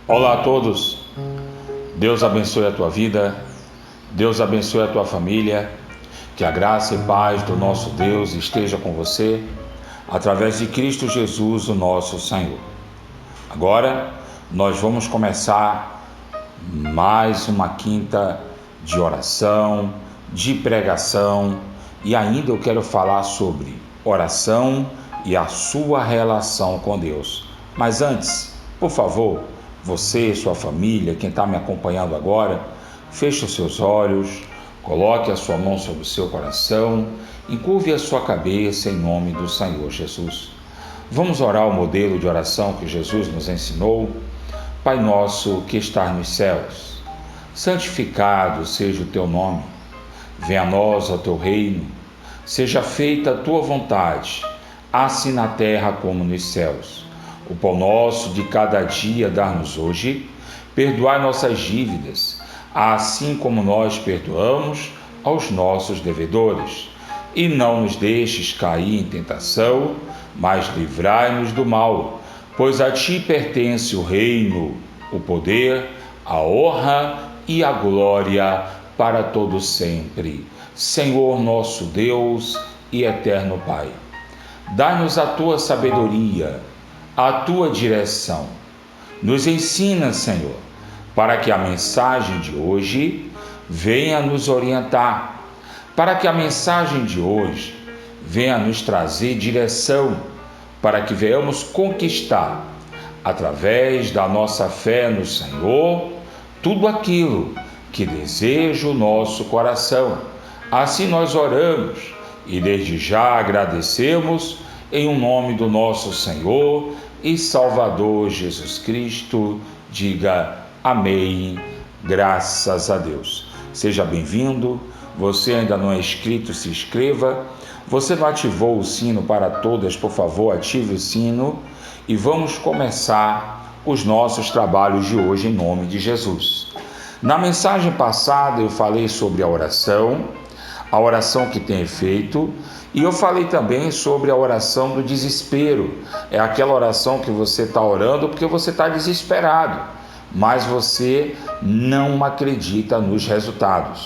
Olá a todos, Deus abençoe a tua vida, Deus abençoe a tua família, que a graça e paz do nosso Deus esteja com você, através de Cristo Jesus, o nosso Senhor. Agora, nós vamos começar mais uma quinta de oração, de pregação, e ainda eu quero falar sobre oração e a sua relação com Deus. Mas antes, por favor, você e sua família, quem está me acompanhando agora, feche os seus olhos, coloque a sua mão sobre o seu coração, encurve a sua cabeça em nome do Senhor Jesus. Vamos orar o modelo de oração que Jesus nos ensinou. Pai nosso que estás nos céus, santificado seja o teu nome. Venha a nós o teu reino. Seja feita a tua vontade, assim na terra como nos céus. O pão nosso de cada dia dá-nos hoje. Perdoai nossas dívidas, assim como nós perdoamos aos nossos devedores. E não nos deixes cair em tentação, mas livrai-nos do mal. Pois a ti pertence o reino, o poder, a honra e a glória para todo sempre. Senhor nosso Deus e eterno Pai, dá-nos a tua sabedoria, a tua direção. Nos ensina, Senhor, para que a mensagem de hoje venha nos orientar, para que a mensagem de hoje venha nos trazer direção, para que venhamos conquistar, através da nossa fé no Senhor, tudo aquilo que deseja o nosso coração. Assim nós oramos e desde já agradecemos em o nome do nosso Senhor e Salvador Jesus Cristo. Diga amém, graças a Deus. Seja bem-vindo. Você ainda não é inscrito, se inscreva. Você não ativou o sino para todas, por favor, ative o sino. E vamos começar os nossos trabalhos de hoje em nome de Jesus. Na mensagem passada eu falei sobre a oração que tem efeito, e eu falei também sobre a oração do desespero. É aquela oração que você está orando porque você está desesperado, mas você não acredita nos resultados.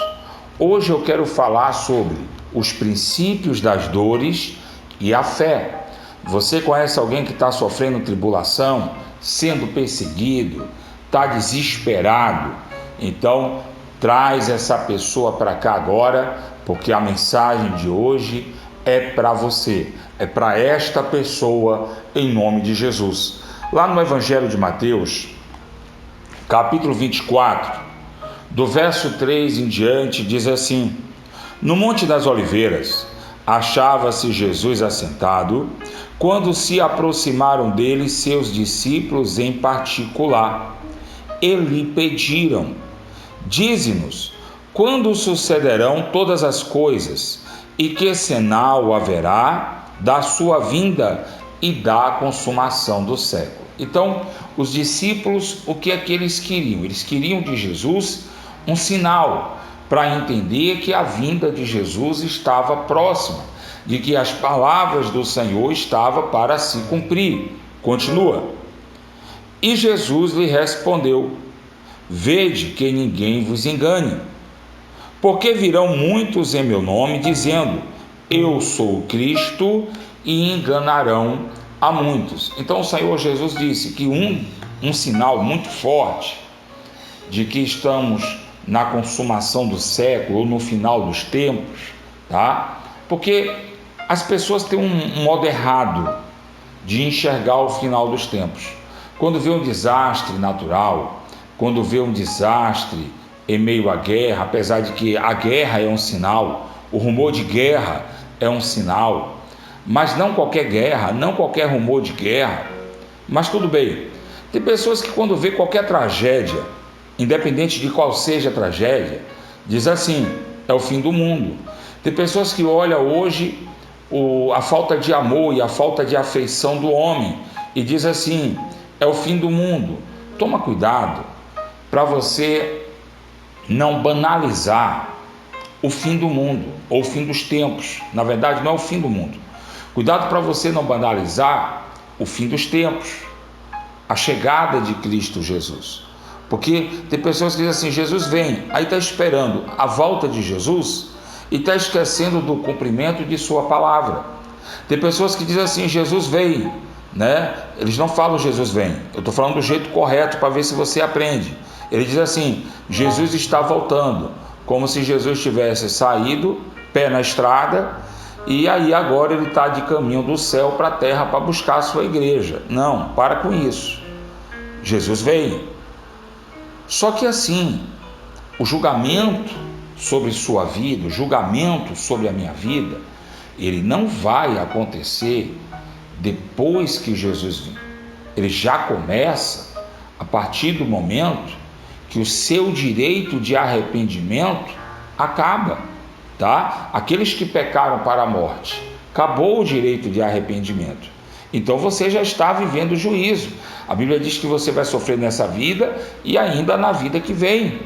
Hoje eu quero falar sobre os princípios das dores e a fé. Você conhece alguém que está sofrendo tribulação, sendo perseguido, está desesperado? Então, traz essa pessoa para cá agora, porque a mensagem de hoje é para você, é para esta pessoa, em nome de Jesus. Lá no Evangelho de Mateus, capítulo 24, do verso 3 em diante, diz assim: No Monte das Oliveiras, achava-se Jesus assentado, quando se aproximaram dele seus discípulos em particular, e lhe pediram: Dize-nos, quando sucederão todas as coisas, e que sinal haverá da sua vinda e da consumação do século? Então, os discípulos, o que é que eles queriam? Eles queriam de Jesus um sinal, para entender que a vinda de Jesus estava próxima, de que as palavras do Senhor estavam para se cumprir. Continua. E Jesus lhe respondeu: Vede que ninguém vos engane, porque virão muitos em meu nome, dizendo: Eu sou o Cristo, e enganarão a muitos. Então o Senhor Jesus disse que um sinal muito forte de que estamos na consumação do século ou no final dos tempos, tá? Porque as pessoas têm um modo errado de enxergar o final dos tempos. Quando vê um desastre natural, quando vê um desastre em meio à guerra, apesar de que a guerra é um sinal, o rumor de guerra é um sinal, mas não qualquer guerra, não qualquer rumor de guerra. Mas tudo bem, tem pessoas que quando vê qualquer tragédia, independente de qual seja a tragédia, diz assim: é o fim do mundo. Tem pessoas que olham hoje a falta de amor e a falta de afeição do homem e diz assim: é o fim do mundo. Toma cuidado para você não banalizar o fim do mundo ou o fim dos tempos. Na verdade, não é o fim do mundo. Cuidado para você não banalizar o fim dos tempos. a chegada de Cristo Jesus. Porque tem pessoas que dizem assim, Jesus vem, aí está esperando a volta de Jesus e está esquecendo do cumprimento de sua palavra. Tem pessoas que dizem assim, Jesus vem, né? Eles não falam Jesus vem, eu estou falando do jeito correto para ver se você aprende. Ele diz assim, Jesus está voltando, como se Jesus tivesse saído, pé na estrada, e aí agora ele está de caminho do céu para a terra para buscar a sua igreja. Não, para com isso. Jesus veio. Só que assim, o julgamento sobre sua vida, o julgamento sobre a minha vida, ele não vai acontecer depois que Jesus vir. Ele já começa a partir do momento que o seu direito de arrependimento acaba, tá? Aqueles que pecaram para a morte, acabou o direito de arrependimento. Então você já está vivendo o juízo. A Bíblia diz que você vai sofrer nessa vida e ainda na vida que vem.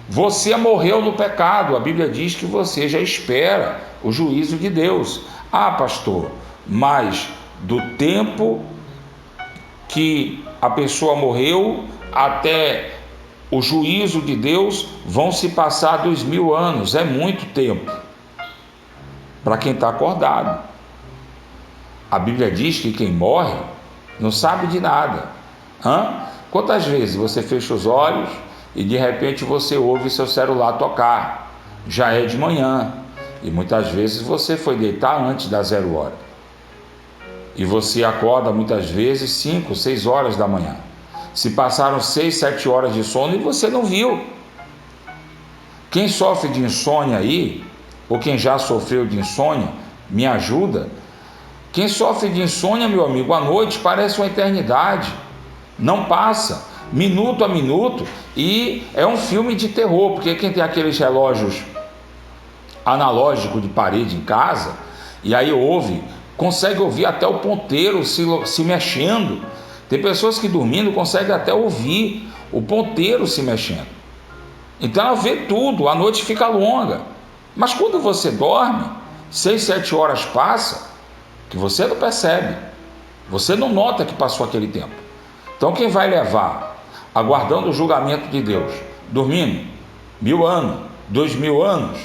Você morreu no pecado, a Bíblia diz que você já espera o juízo de Deus. Ah, pastor, mas do tempo que a pessoa morreu até o juízo de Deus vão se passar 2000 anos, é muito tempo para quem está acordado. A Bíblia diz que quem morre não sabe de nada. Quantas vezes você fecha os olhos e de repente você ouve seu celular tocar? Já é de manhã e muitas vezes você foi deitar antes da 0 hora. E você acorda muitas vezes 5, 6 horas da manhã. Se passaram 6, 7 horas de sono e você não viu. Quem sofre de insônia aí, ou quem já sofreu de insônia, me ajuda. Quem sofre de insônia, meu amigo, à noite parece uma eternidade. Não passa, minuto a minuto, e é um filme de terror, porque quem tem aqueles relógios analógicos de parede em casa, e aí consegue ouvir até o ponteiro se mexendo. Tem pessoas que dormindo conseguem até ouvir o ponteiro se mexendo. Então ela vê tudo, a noite fica longa. Mas quando você dorme, 6, 7 horas passa, que você não percebe, você não nota que passou aquele tempo. Então quem vai levar, aguardando o julgamento de Deus, dormindo 1000 anos, 2000 anos,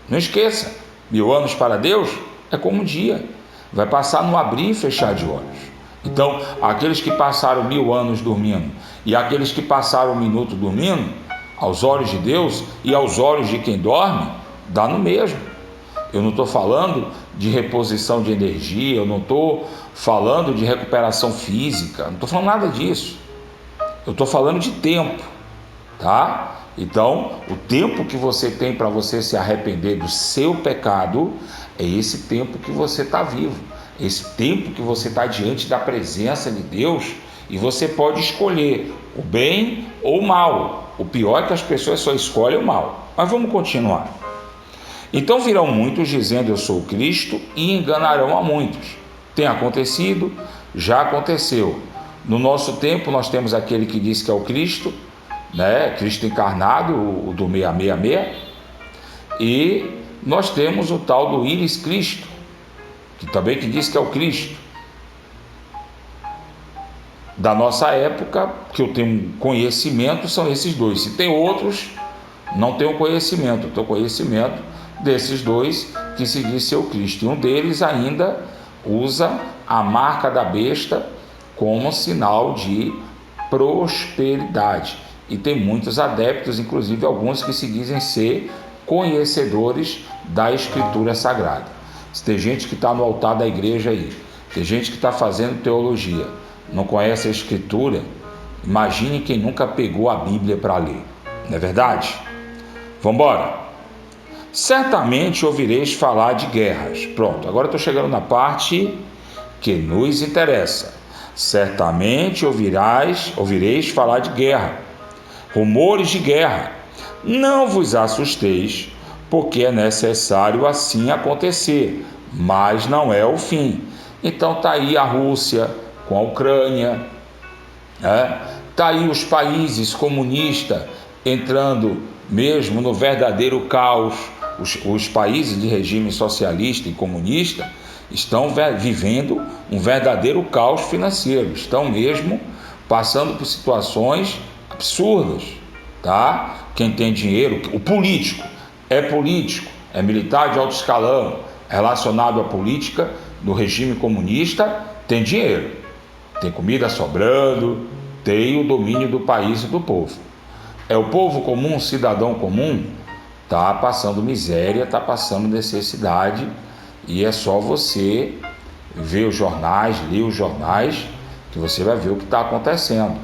não esqueça, 1000 anos para Deus é como um dia, vai passar no abrir e fechar de olhos. Então aqueles que passaram 1000 anos dormindo e aqueles que passaram 1 minuto dormindo, aos olhos de Deus e aos olhos de quem dorme, dá no mesmo. Eu não estou falando de reposição de energia, eu não estou falando de recuperação física, não estou falando nada disso. Eu estou falando de tempo, tá? Então, o tempo que você tem para você se arrepender do seu pecado é esse tempo que você está vivo, esse tempo que você está diante da presença de Deus, e você pode escolher o bem ou o mal. O pior é que as pessoas só escolhem o mal. Mas vamos continuar. Então virão muitos dizendo eu sou Cristo e enganarão a muitos. Tem acontecido, já aconteceu. No nosso tempo nós temos aquele que diz que é o Cristo, né? Cristo encarnado, o do 666, e nós temos o tal do Íris Cristo, que também que diz que é o Cristo. Da nossa época, que eu tenho conhecimento, são esses dois. Se tem outros, não tenho conhecimento. Eu tenho conhecimento desses dois que se diz ser o Cristo. E um deles ainda usa a marca da besta como sinal de prosperidade. E tem muitos adeptos, inclusive alguns que se dizem ser conhecedores da Escritura Sagrada. Tem gente que está no altar da igreja aí, tem gente que está fazendo teologia, não conhece a Escritura. Imagine quem nunca pegou a Bíblia para ler, não é verdade? Vamos embora. Certamente ouvireis falar de guerras. Pronto, agora estou chegando na parte que nos interessa. Certamente ouvireis falar de guerra, rumores de guerra. Não vos assusteis, porque é necessário assim acontecer, mas não é o fim. Então está aí a Rússia com a Ucrânia, está aí os países comunistas entrando mesmo no verdadeiro caos, os países de regime socialista e comunista, estão vivendo um verdadeiro caos financeiro, estão mesmo passando por situações absurdas, tá? Quem tem dinheiro, o político, é militar de alto escalão, relacionado à política do regime comunista, tem dinheiro, tem comida sobrando, tem o domínio do país e do povo. É o povo comum, cidadão comum, está passando miséria, está passando necessidade, e é só você ver os jornais, ler os jornais, que você vai ver o que está acontecendo.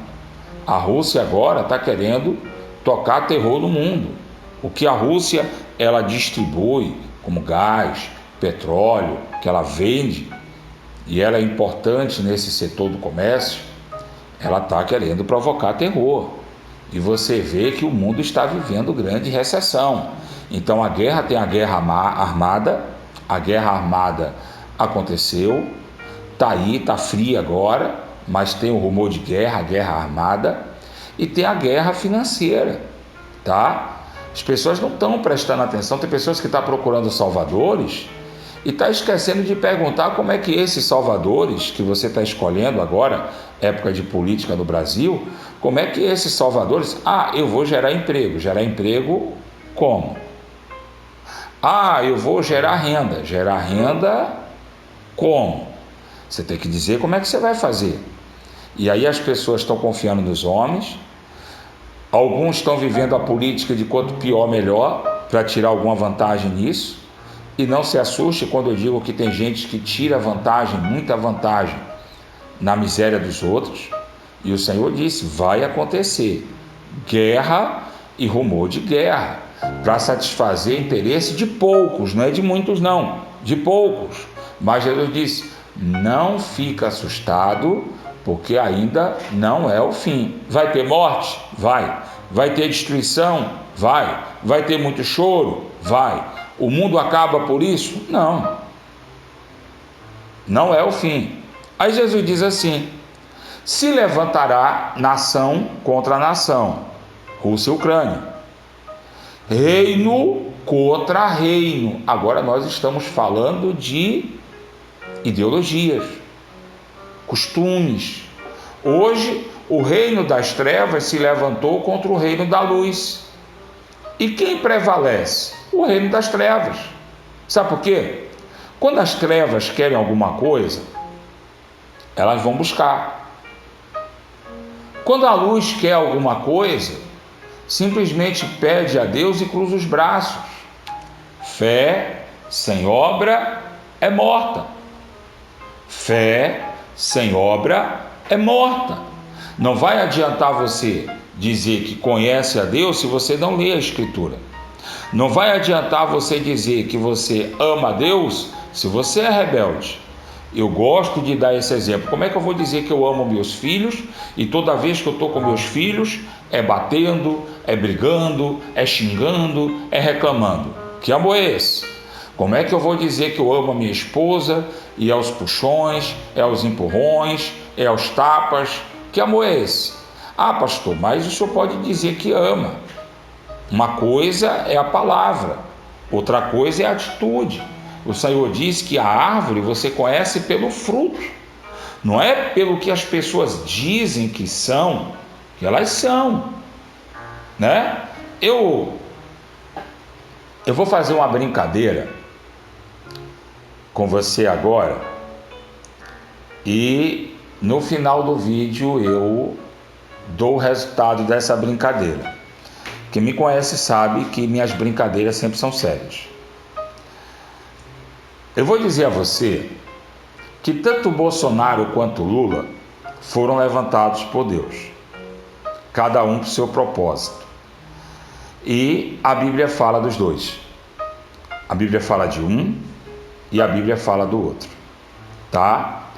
A Rússia agora está querendo tocar terror no mundo. O que a Rússia ela distribui como gás, petróleo, que ela vende, e ela é importante nesse setor do comércio, ela está querendo provocar terror. E você vê que o mundo está vivendo grande recessão. Então a guerra tem a guerra armada aconteceu, está aí, está fria agora, mas tem o rumor de guerra, a guerra armada, e tem a guerra financeira, tá? As pessoas não estão prestando atenção, tem pessoas que estão procurando salvadores e está esquecendo de perguntar como é que esses salvadores que você está escolhendo agora, época de política no Brasil, como é que esses salvadores, eu vou gerar emprego como? Eu vou gerar renda como? Você tem que dizer como é que você vai fazer. E aí as pessoas estão confiando nos homens, alguns estão vivendo a política de quanto pior melhor, para tirar alguma vantagem nisso, e não se assuste quando eu digo que tem gente que tira vantagem, muita vantagem, na miséria dos outros, e o Senhor disse, vai acontecer guerra e rumor de guerra, para satisfazer interesse de poucos, não é de muitos não, de poucos. Mas Jesus disse, não fica assustado, porque ainda não é o fim. Vai ter morte? Vai ter destruição? Vai ter muito choro? O mundo acaba por isso? Não é o fim. Aí Jesus diz assim, se levantará nação contra nação, Rússia e Ucrânia, reino contra reino. Agora nós estamos falando de ideologias, costumes. Hoje o reino das trevas se levantou contra o reino da luz. E quem prevalece? O reino das trevas. Sabe por quê? Quando as trevas querem alguma coisa, elas vão buscar. Quando a luz quer alguma coisa, simplesmente pede a Deus e cruza os braços. Fé sem obra é morta. Fé sem obra é morta. Não vai adiantar você dizer que conhece a Deus se você não lê a Escritura. Não vai adiantar você dizer que você ama a Deus se você é rebelde. Eu gosto de dar esse exemplo. Como é que eu vou dizer que eu amo meus filhos e toda vez que eu estou com meus filhos é batendo, é brigando, é xingando, é reclamando? Que amor é esse? Como é que eu vou dizer que eu amo a minha esposa e é aos puxões, é aos empurrões, é aos tapas? Que amor é esse? Pastor, mas o senhor pode dizer que ama. Uma coisa é a palavra, outra coisa é a atitude. O Senhor diz que a árvore você conhece pelo fruto, não é pelo que as pessoas dizem que são, que elas são, né? Eu vou fazer uma brincadeira com você agora e no final do vídeo eu dou o resultado dessa brincadeira. Quem me conhece sabe que minhas brincadeiras sempre são sérias. Eu vou dizer a você que tanto Bolsonaro quanto Lula foram levantados por Deus, cada um para o seu propósito. E a Bíblia fala dos dois. A Bíblia fala de um e a Bíblia fala do outro, tá?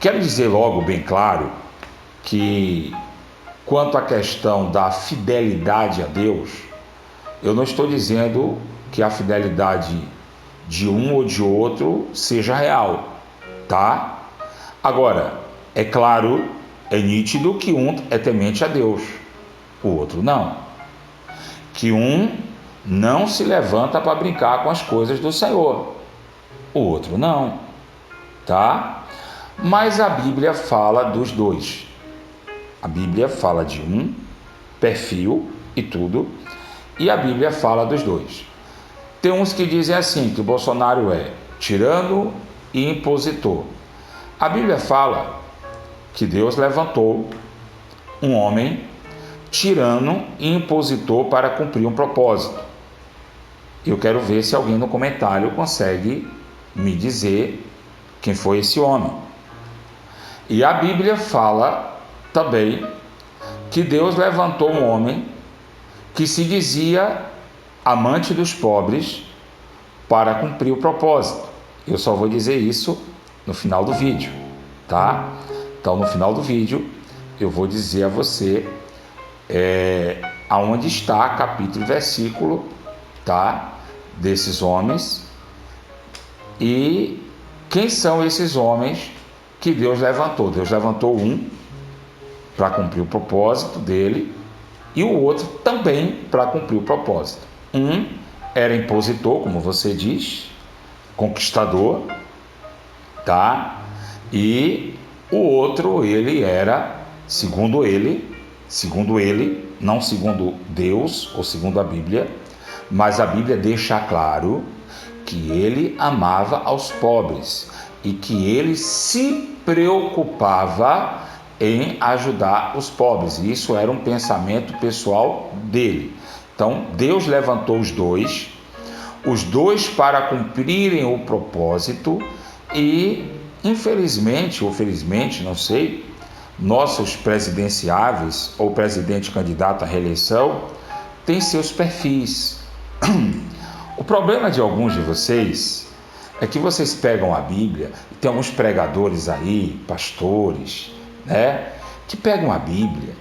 Quero dizer logo bem claro que quanto à questão da fidelidade a Deus, eu não estou dizendo que a fidelidade de um ou de outro seja real, tá? Agora, é claro, é nítido que um é temente a Deus, o outro não. Que um não se levanta para brincar com as coisas do Senhor, o outro não. tá? Mas a Bíblia fala dos dois. A Bíblia fala de um perfil e tudo, e a Bíblia fala dos dois. Tem uns que dizem assim, que o Bolsonaro é tirano e impositor. A Bíblia fala que Deus levantou um homem tirano e impositor para cumprir um propósito. Eu quero ver se alguém no comentário consegue me dizer quem foi esse homem. E a Bíblia fala também que Deus levantou um homem que se dizia amante dos pobres para cumprir o propósito. Eu só vou dizer isso no final do vídeo, tá? Então, no final do vídeo, eu vou dizer a você aonde está capítulo e versículo, tá? Desses homens e quem são esses homens que Deus levantou. Deus levantou um para cumprir o propósito dele e o outro também para cumprir o propósito. Um era impositor, como você diz, conquistador, tá? E o outro, ele era, segundo ele, não segundo Deus ou segundo a Bíblia, mas a Bíblia deixa claro que ele amava aos pobres e que ele se preocupava em ajudar os pobres. E isso era um pensamento pessoal dele. Então, Deus levantou os dois para cumprirem o propósito e, infelizmente ou felizmente, não sei, nossos presidenciáveis ou presidente candidato à reeleição têm seus perfis. O problema de alguns de vocês é que vocês pegam a Bíblia, e tem alguns pregadores aí, pastores, né, que pegam a Bíblia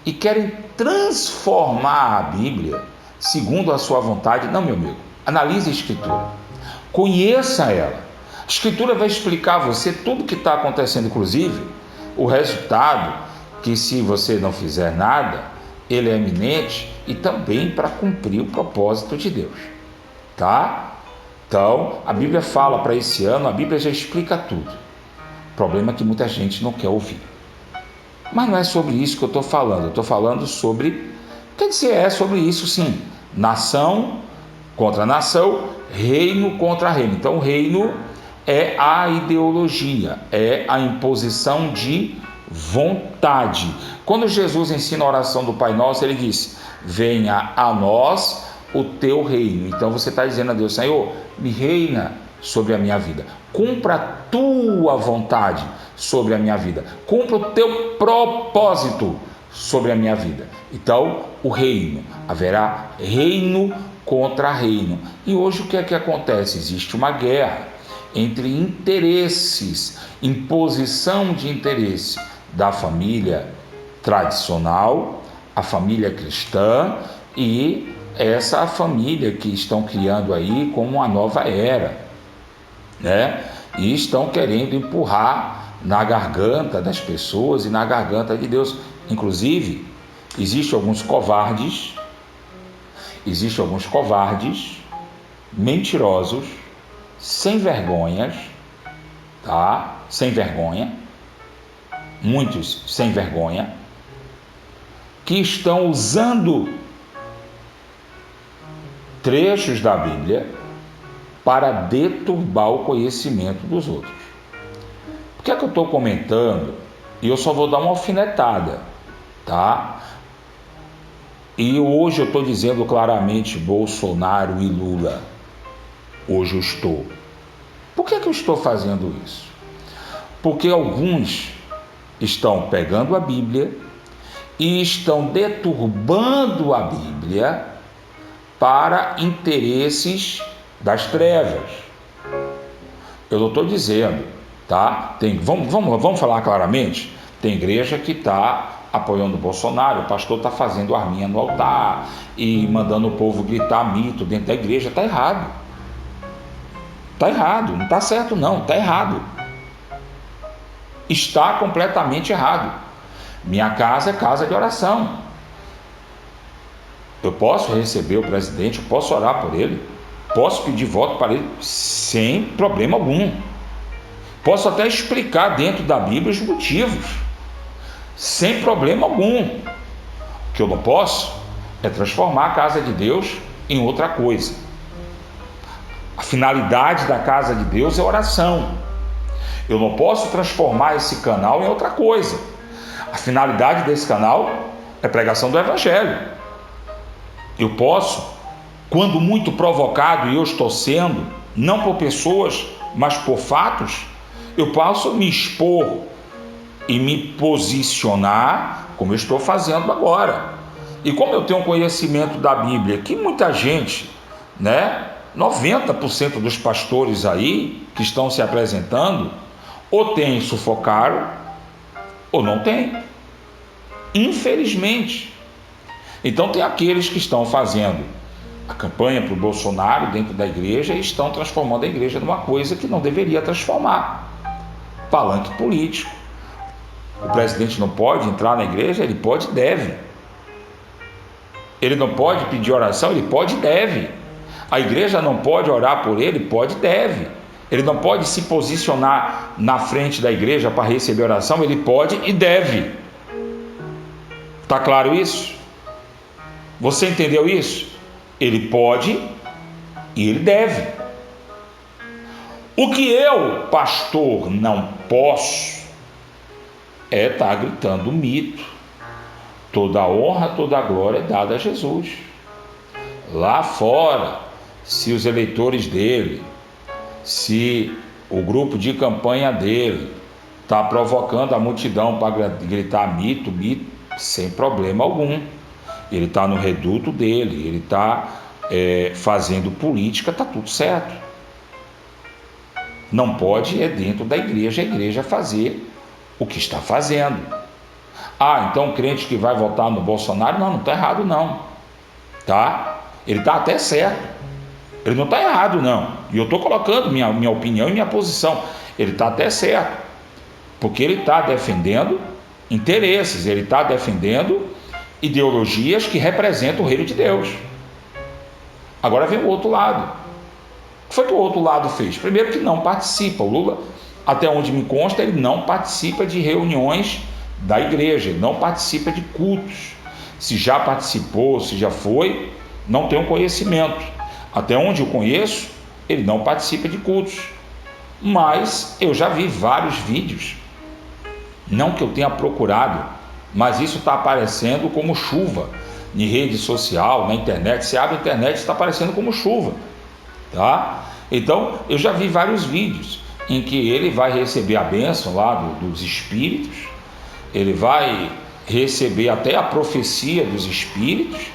e querem transformar a Bíblia segundo a sua vontade. Não, meu amigo, analise a Escritura, conheça ela. A Escritura vai explicar a você tudo o que está acontecendo, inclusive o resultado, que se você não fizer nada, ele é iminente, e também para cumprir o propósito de Deus, tá? Então, a Bíblia fala para esse ano, a Bíblia já explica tudo. O problema é que muita gente não quer ouvir. Mas não é sobre isso que eu estou falando. Eu estou falando sobre, quer dizer, é sobre isso sim. Nação contra nação, reino contra reino. Então, o reino é a ideologia, é a imposição de vontade. Quando Jesus ensina a oração do Pai Nosso, ele diz: venha a nós o teu reino. Então você está dizendo a Deus: Senhor, me reina sobre a minha vida, cumpra a tua vontade sobre a minha vida, cumpra o teu propósito sobre a minha vida. Então, o reino, haverá reino contra reino. E hoje o que é que acontece? Existe uma guerra entre interesses, imposição de interesse da família tradicional, a família cristã, e essa família que estão criando aí como uma nova era, né? E estão querendo empurrar na garganta das pessoas e na garganta de Deus. Inclusive, existem alguns covardes, mentirosos, sem vergonhas, tá? Sem vergonha, muitos sem vergonha, que estão usando trechos da Bíblia para deturbar o conhecimento dos outros. Por que é que eu estou comentando? E eu só vou dar uma alfinetada, tá? E hoje eu estou dizendo claramente Bolsonaro e Lula. Hoje eu estou. Por que é que eu estou fazendo isso? Porque alguns estão pegando a Bíblia e estão deturbando a Bíblia para interesses das trevas. Eu não estou dizendo, tá? Vamos falar claramente? Tem igreja que está apoiando o Bolsonaro, o pastor está fazendo arminha no altar e mandando o povo gritar mito dentro da igreja. Está errado. Está errado, não está certo não, está errado. Está completamente errado. Minha casa é casa de oração. Eu posso receber o presidente, eu posso orar por ele, posso pedir voto para ele sem problema algum. Posso até explicar dentro da Bíblia os motivos, sem problema algum. O que eu não posso é transformar a casa de Deus em outra coisa. A finalidade da casa de Deus é oração. Eu não posso transformar esse canal em outra coisa. A finalidade desse canal é pregação do Evangelho. Eu posso, quando muito provocado, e eu estou sendo, não por pessoas, mas por fatos, eu posso me expor e me posicionar como eu estou fazendo agora. E como eu tenho conhecimento da Bíblia, que muita gente, 90% dos pastores aí que estão se apresentando, ou tem sufocaram, ou não tem. Infelizmente. Então tem aqueles que estão fazendo a campanha para o Bolsonaro dentro da igreja e estão transformando a igreja numa coisa que não deveria transformar. Palanque político. O presidente não pode entrar na igreja? Ele pode e deve. Ele não pode pedir oração? Ele pode e deve. A igreja não pode orar por ele? Pode e deve. Ele não pode se posicionar na frente da igreja para receber oração? Ele pode e deve. Está claro isso? Você entendeu isso? Ele pode e ele deve. O que eu, pastor, não posso é estar gritando mito. Toda a honra, toda a glória é dada a Jesus. Lá fora, se os eleitores dele, se o grupo de campanha dele está provocando a multidão para gritar mito, sem problema algum. Ele está no reduto dele, ele está fazendo política, está tudo certo. Não pode dentro da igreja, a igreja fazer o que está fazendo. Então o crente que vai votar no Bolsonaro, não está errado não, tá? Ele está até certo, ele não está errado não, e eu estou colocando minha opinião e minha posição, ele está até certo, porque ele está defendendo interesses, ele está defendendo ideologias que representam o reino de Deus. Agora vem o outro lado. O que foi que o outro lado fez? Primeiro, que não participa. O Lula, até onde me consta, ele não participa de reuniões da igreja, ele não participa de cultos. Se já participou, se já foi, não tenho conhecimento. Até onde eu conheço, ele não participa de cultos. Mas eu já vi vários vídeos, não que eu tenha procurado, mas isso está aparecendo como chuva em rede social, na internet. Se abre a internet, está aparecendo como chuva, tá? Então eu já vi vários vídeos em que ele vai receber a bênção lá dos espíritos, ele vai receber até a profecia dos espíritos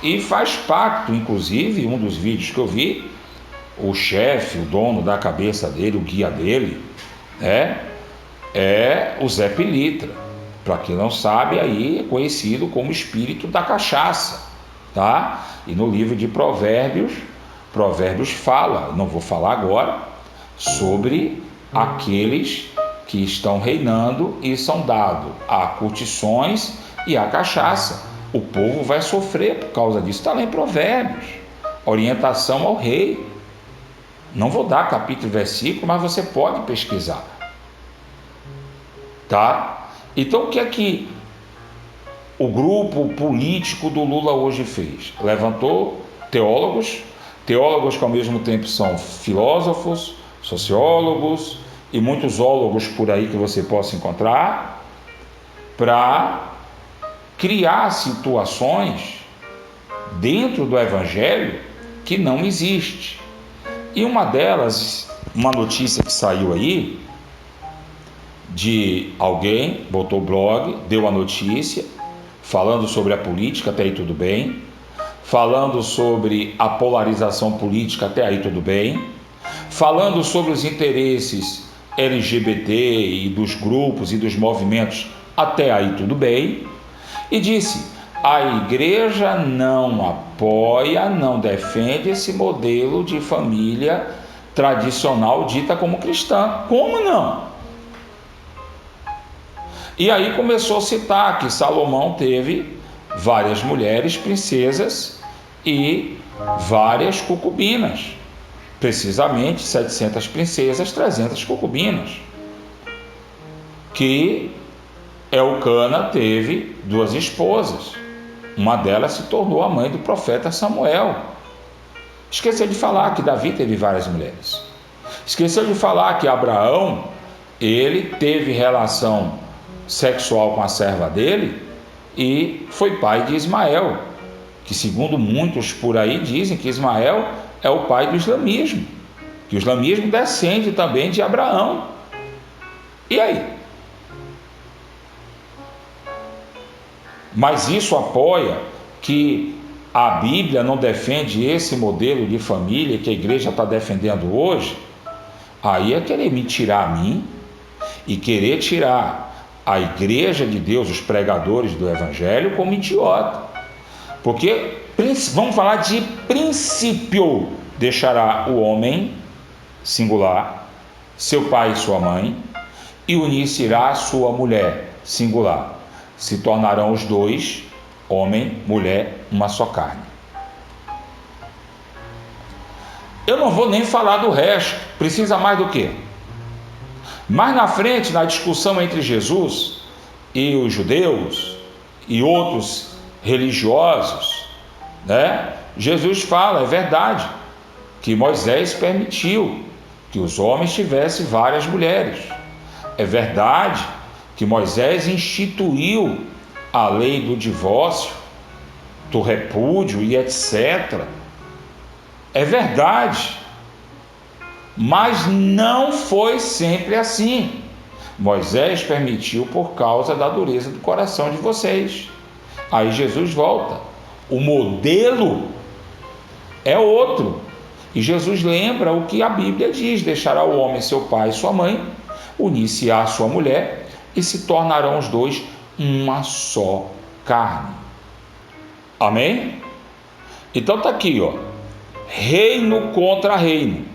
e faz pacto. Inclusive, um dos vídeos que eu vi, o chefe, o dono da cabeça dele, o guia dele, é o Zé Pilintra. Para quem não sabe, aí é conhecido como espírito da cachaça, tá? E no livro de Provérbios fala, não vou falar agora, sobre aqueles que estão reinando e são dados a curtições e a cachaça. O povo vai sofrer por causa disso. Está lá em Provérbios, orientação ao rei. Não vou dar capítulo e versículo, mas você pode pesquisar, tá? Então o que é que o grupo político do Lula hoje fez? Levantou teólogos que ao mesmo tempo são filósofos, sociólogos e muitos zoólogos por aí que você possa encontrar, para criar situações dentro do Evangelho que não existe. E uma delas, uma notícia que saiu aí, de alguém, botou blog, deu a notícia, falando sobre a política, até aí tudo bem, falando sobre a polarização política, até aí tudo bem, falando sobre os interesses LGBT e dos grupos e dos movimentos, até aí tudo bem, e disse: a igreja não apoia, não defende esse modelo de família tradicional dita como cristã. Como não? E aí começou a citar que Salomão teve várias mulheres, princesas e várias concubinas. Precisamente 700 princesas, 300 concubinas. que Elcana teve 2 esposas. Uma delas se tornou a mãe do profeta Samuel. Esqueceu de falar que Davi teve várias mulheres. Esqueceu de falar que Abraão, ele teve relação sexual com a serva dele e foi pai de Ismael, que segundo muitos por aí dizem que Ismael é o pai do islamismo, que o islamismo descende também de Abraão. E aí? Mas isso apoia que a Bíblia não defende esse modelo de família que a igreja está defendendo hoje? Aí é querer me tirar a mim e querer tirar a igreja de Deus, os pregadores do evangelho, como idiota. Porque, vamos falar de princípio: deixará o homem, singular, seu pai e sua mãe, e unir-se-á a sua mulher, singular. Se tornarão os dois, homem, mulher, uma só carne. Eu não vou nem falar do resto. Precisa mais do quê? Mais na frente, na discussão entre Jesus e os judeus e outros religiosos, né? Jesus fala, é verdade, que Moisés permitiu que os homens tivessem várias mulheres. É verdade que Moisés instituiu a lei do divórcio, do repúdio e etc. É verdade, mas não foi sempre assim. Moisés permitiu por causa da dureza do coração de vocês. Aí Jesus volta. O modelo é outro. E Jesus lembra o que a Bíblia diz: deixará o homem seu pai e sua mãe, unir-se-á a sua mulher, e se tornarão os dois uma só carne. Amém? Então está aqui, ó, reino contra reino.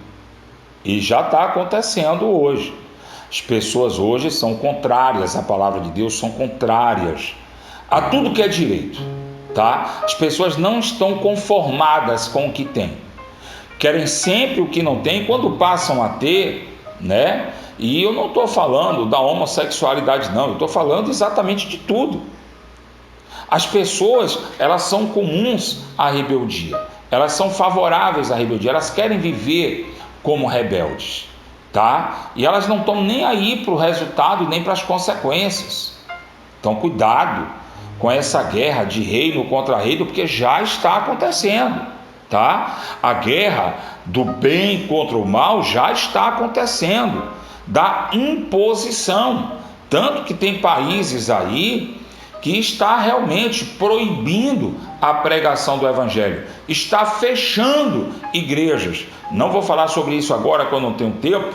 E já está acontecendo hoje. As pessoas hoje são contrárias à palavra de Deus, são contrárias a tudo que é direito, tá? As pessoas não estão conformadas com o que tem. Querem sempre o que não tem, quando passam a ter, né? E eu não estou falando da homossexualidade, não. Eu estou falando exatamente de tudo. As pessoas, elas são comuns à rebeldia. Elas são favoráveis à rebeldia. Elas querem viver como rebeldes, tá? E elas não estão nem aí para o resultado nem para as consequências. Então, cuidado com essa guerra de reino contra reino, porque já está acontecendo, tá? A guerra do bem contra o mal já está acontecendo, da imposição, tanto que tem países aí que está realmente proibindo a pregação do evangelho, está fechando igrejas. Não vou falar sobre isso agora, que eu não tenho tempo,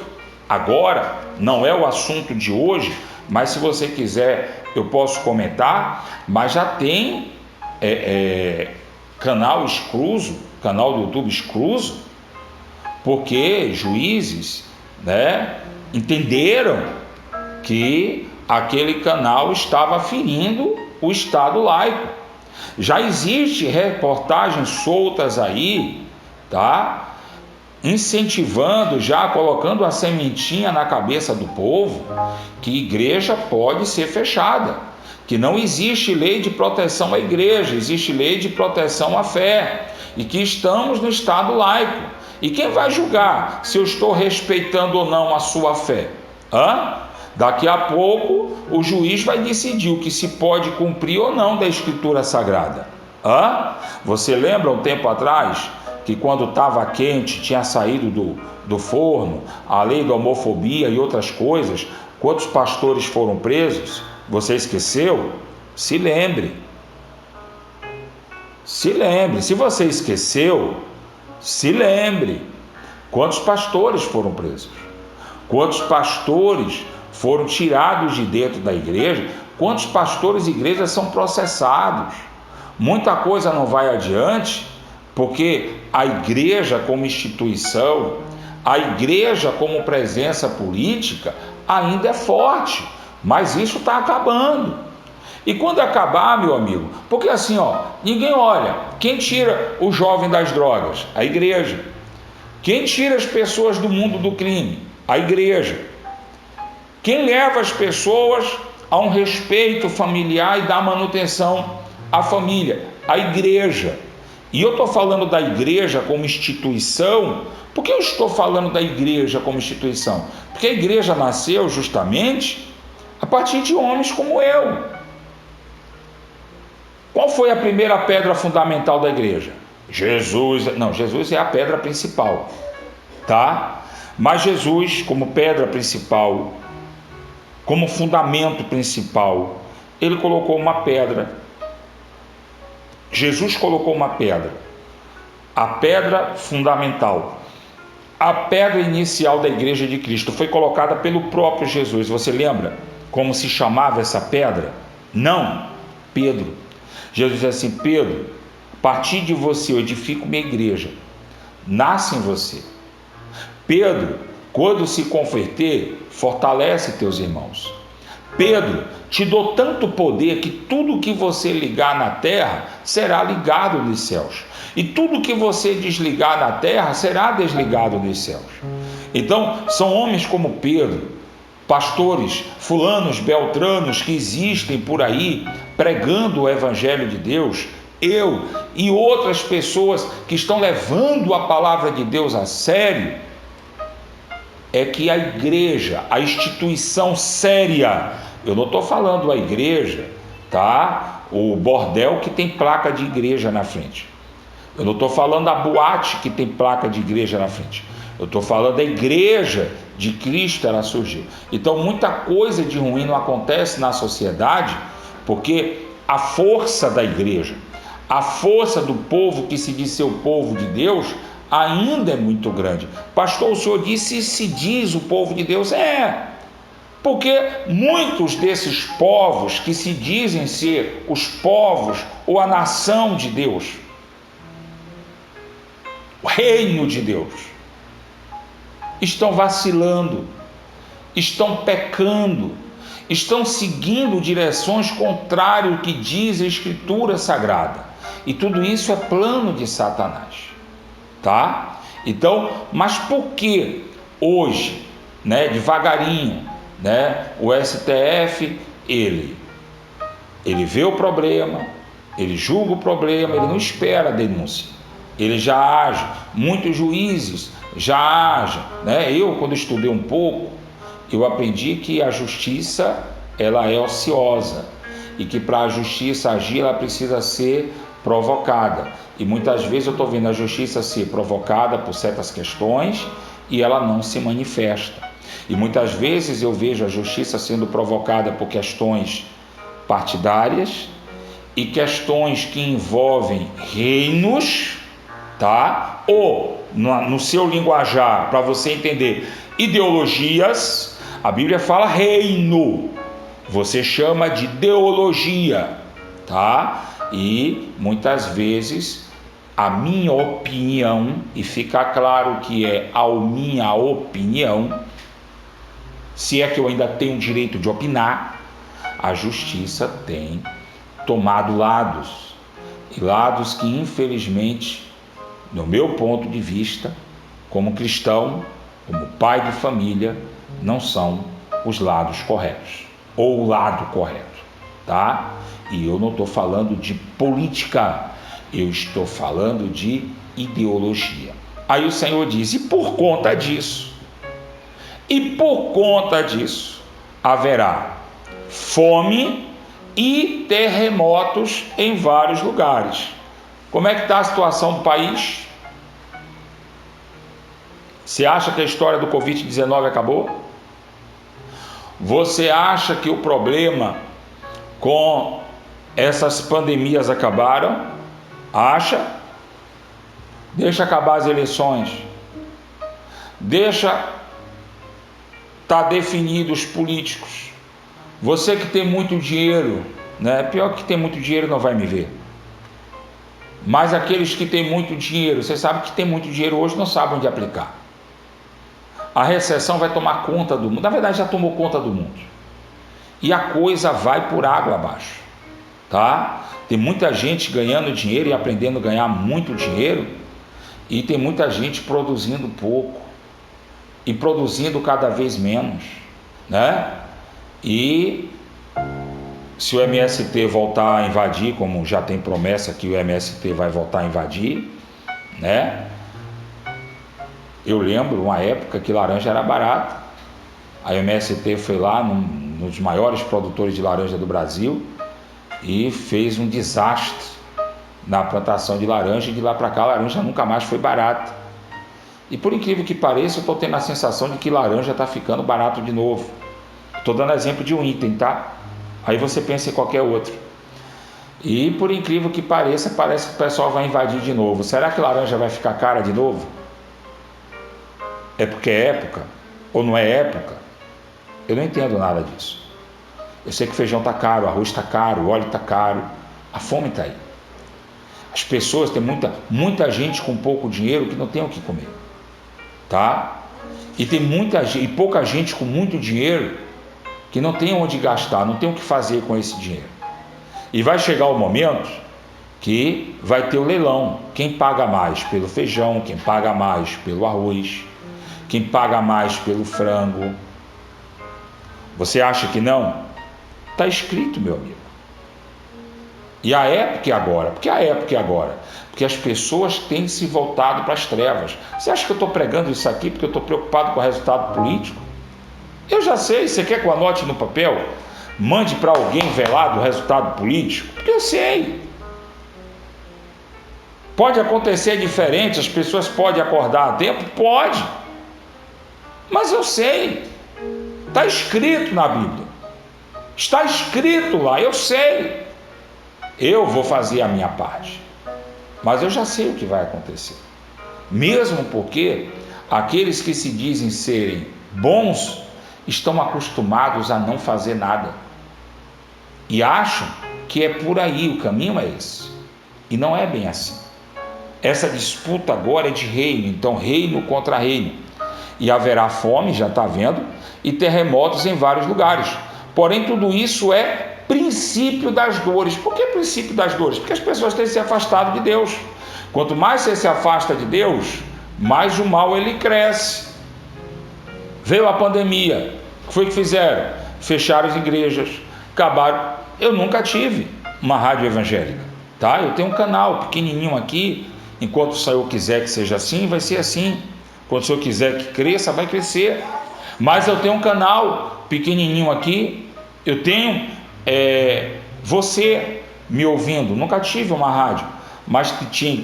agora não é o assunto de hoje, mas se você quiser eu posso comentar. Mas já tem canal excluso, canal do YouTube excluso, porque juízes, né, entenderam que aquele canal estava ferindo o Estado laico. Já existe reportagens soltas aí, tá? Incentivando, já colocando a sementinha na cabeça do povo, que igreja pode ser fechada, que não existe lei de proteção à igreja, existe lei de proteção à fé, e que estamos no Estado laico. E quem vai julgar se eu estou respeitando ou não a sua fé? Daqui a pouco o juiz vai decidir o que se pode cumprir ou não da Escritura Sagrada. Você lembra um tempo atrás que quando estava quente, tinha saído do forno, a lei da homofobia e outras coisas, quantos pastores foram presos? Você esqueceu? Se lembre. Se lembre. Se você esqueceu, se lembre. Quantos pastores foram presos? Quantos pastores foram tirados de dentro da igreja? Quantos pastores e igrejas são processados? Muita coisa não vai adiante, porque a igreja como instituição, a igreja como presença política ainda é forte, mas isso está acabando. E quando acabar, meu amigo, porque assim, ninguém olha, quem tira o jovem das drogas? A igreja. Quem tira as pessoas do mundo do crime? A igreja. Quem leva as pessoas a um respeito familiar e dá manutenção à família? A igreja. E eu estou falando da igreja como instituição. Por que eu estou falando da igreja como instituição? Porque a igreja nasceu justamente a partir de homens como eu. Qual foi a primeira pedra fundamental da igreja? Jesus. Não, Jesus é a pedra principal, tá? Mas Jesus, como pedra principal, como fundamento principal, ele colocou uma pedra. Jesus colocou uma pedra, a pedra fundamental, a pedra inicial da igreja de Cristo, foi colocada pelo próprio Jesus. Você lembra como se chamava essa pedra? Não, Pedro. Jesus disse assim: Pedro, a partir de você eu edifico minha igreja, nasce em você. Pedro, quando se converter, fortalece teus irmãos. Pedro, te dou tanto poder que tudo que você ligar na terra será ligado nos céus, e tudo que você desligar na terra será desligado nos céus. Então, são homens como Pedro, pastores, fulanos, beltranos, que existem por aí pregando o evangelho de Deus, eu e outras pessoas que estão levando a palavra de Deus a sério, é que a igreja, a instituição séria, eu não estou falando a igreja, tá? O bordel que tem placa de igreja na frente. Eu não estou falando a boate que tem placa de igreja na frente. Eu estou falando da igreja de Cristo, ela surgiu. Então muita coisa de ruim não acontece na sociedade, porque a força da igreja, a força do povo que se diz ser o povo de Deus, ainda é muito grande. Pastor, o senhor disse se diz o povo de Deus? Porque muitos desses povos que se dizem ser os povos ou a nação de Deus, o reino de Deus, estão vacilando, estão pecando, estão seguindo direções contrárias ao que diz a Escritura Sagrada. E tudo isso é plano de Satanás. Tá? Então, mas por que hoje, devagarinho, o STF, ele vê o problema, ele julga o problema, ele não espera a denúncia, ele já age. Muitos juízes já agem, Eu, quando estudei um pouco, eu aprendi que a justiça, ela é ociosa, e que para a justiça agir, ela precisa ser provocada. E muitas vezes eu estou vendo a justiça ser provocada por certas questões e ela não se manifesta. E muitas vezes eu vejo a justiça sendo provocada por questões partidárias e questões que envolvem reinos, tá? Ou, no seu linguajar, para você entender, ideologias. A Bíblia fala reino, você chama de ideologia, tá? E muitas vezes a minha opinião, e fica claro que é a minha opinião, se é que eu ainda tenho o direito de opinar, a justiça tem tomado lados, e lados que infelizmente, no meu ponto de vista, como cristão, como pai de família, não são os lados corretos, ou o lado correto, tá? E eu não estou falando de política, eu estou falando de ideologia. Aí o Senhor diz: e por conta disso, haverá fome e terremotos em vários lugares. Como é que está a situação do país? Você acha que a história do Covid-19 acabou? Você acha que o problema com essas pandemias acabaram? Acha? Deixa acabar as eleições. Deixa estar definidos os políticos. Você que tem muito dinheiro, Pior que tem muito dinheiro não vai me ver. Mas aqueles que têm muito dinheiro, você sabe que tem muito dinheiro hoje, não sabem onde aplicar. A recessão vai tomar conta do mundo. Na verdade, já tomou conta do mundo. E a coisa vai por água abaixo, tá? Tem muita gente ganhando dinheiro e aprendendo a ganhar muito dinheiro, e tem muita gente produzindo pouco e produzindo cada vez menos. né? E se o MST voltar a invadir, como já tem promessa que o MST vai voltar a invadir, né? Eu lembro uma época que laranja era barata. A MST foi lá nos maiores produtores de laranja do Brasil e fez um desastre na plantação de laranja, e de lá para cá a laranja nunca mais foi barata. E por incrível que pareça, eu estou tendo a sensação de que laranja está ficando barato de novo. Estou dando exemplo de um item, tá? Aí você pensa em qualquer outro. E por incrível que pareça, parece que o pessoal vai invadir de novo. Será que laranja vai ficar cara de novo? É porque é época? Ou não é época? Eu não entendo nada disso. Eu sei que feijão está caro, arroz está caro, o óleo está caro, a fome está aí. As pessoas, tem muita gente com pouco dinheiro que não tem o que comer, tá? E tem pouca gente com muito dinheiro que não tem onde gastar, não tem o que fazer com esse dinheiro. E vai chegar o momento que vai ter o leilão. Quem paga mais pelo feijão, quem paga mais pelo arroz, quem paga mais pelo frango. Você acha que não? Está escrito, meu amigo. E a época é agora. Por que a época é agora? Porque as pessoas têm se voltado para as trevas. Você acha que eu estou pregando isso aqui porque eu estou preocupado com o resultado político? Eu já sei. Você quer que eu anote no papel? Mande para alguém velado o resultado político? Porque eu sei. Pode acontecer diferente, as pessoas podem acordar a tempo? Pode. Mas eu sei. Está escrito na Bíblia. Está escrito lá, eu sei. Eu vou fazer a minha parte. Mas eu já sei o que vai acontecer. Mesmo porque aqueles que se dizem serem bons estão acostumados a não fazer nada. E acham que é por aí, o caminho é esse. E não é bem assim. Essa disputa agora é de reino, então reino contra reino. E haverá fome, já está vendo, e terremotos em vários lugares. Porém, tudo isso é princípio das dores. Por que princípio das dores? Porque as pessoas têm se afastado de Deus. Quanto mais você se afasta de Deus, mais o mal ele cresce. Veio a pandemia, o que foi que fizeram? Fecharam as igrejas, acabaram. Eu nunca tive uma rádio evangélica, tá? Eu tenho um canal pequenininho aqui. Enquanto o Senhor quiser que seja assim, vai ser assim. Quando o Senhor quiser que cresça, vai crescer. Mas eu tenho um canal pequenininho aqui. Eu tenho você me ouvindo. Nunca tive uma rádio, mas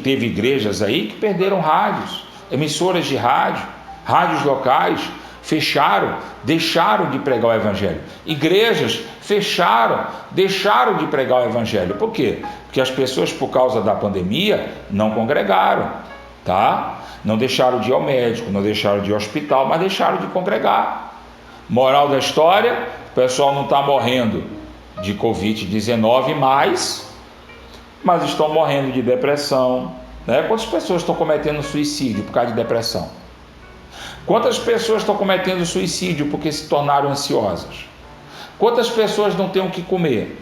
teve igrejas aí que perderam rádios, emissoras de rádio, rádios locais fecharam, deixaram de pregar o evangelho. Igrejas fecharam, deixaram de pregar o evangelho. Por quê? Porque as pessoas, por causa da pandemia, não congregaram, tá? Não deixaram de ir ao médico, não deixaram de ir ao hospital, mas deixaram de congregar. Moral da história, o pessoal não está morrendo de Covid-19 mais, mas estão morrendo de depressão, né? Quantas pessoas estão cometendo suicídio por causa de depressão? Quantas pessoas estão cometendo suicídio porque se tornaram ansiosas? Quantas pessoas não têm o que comer?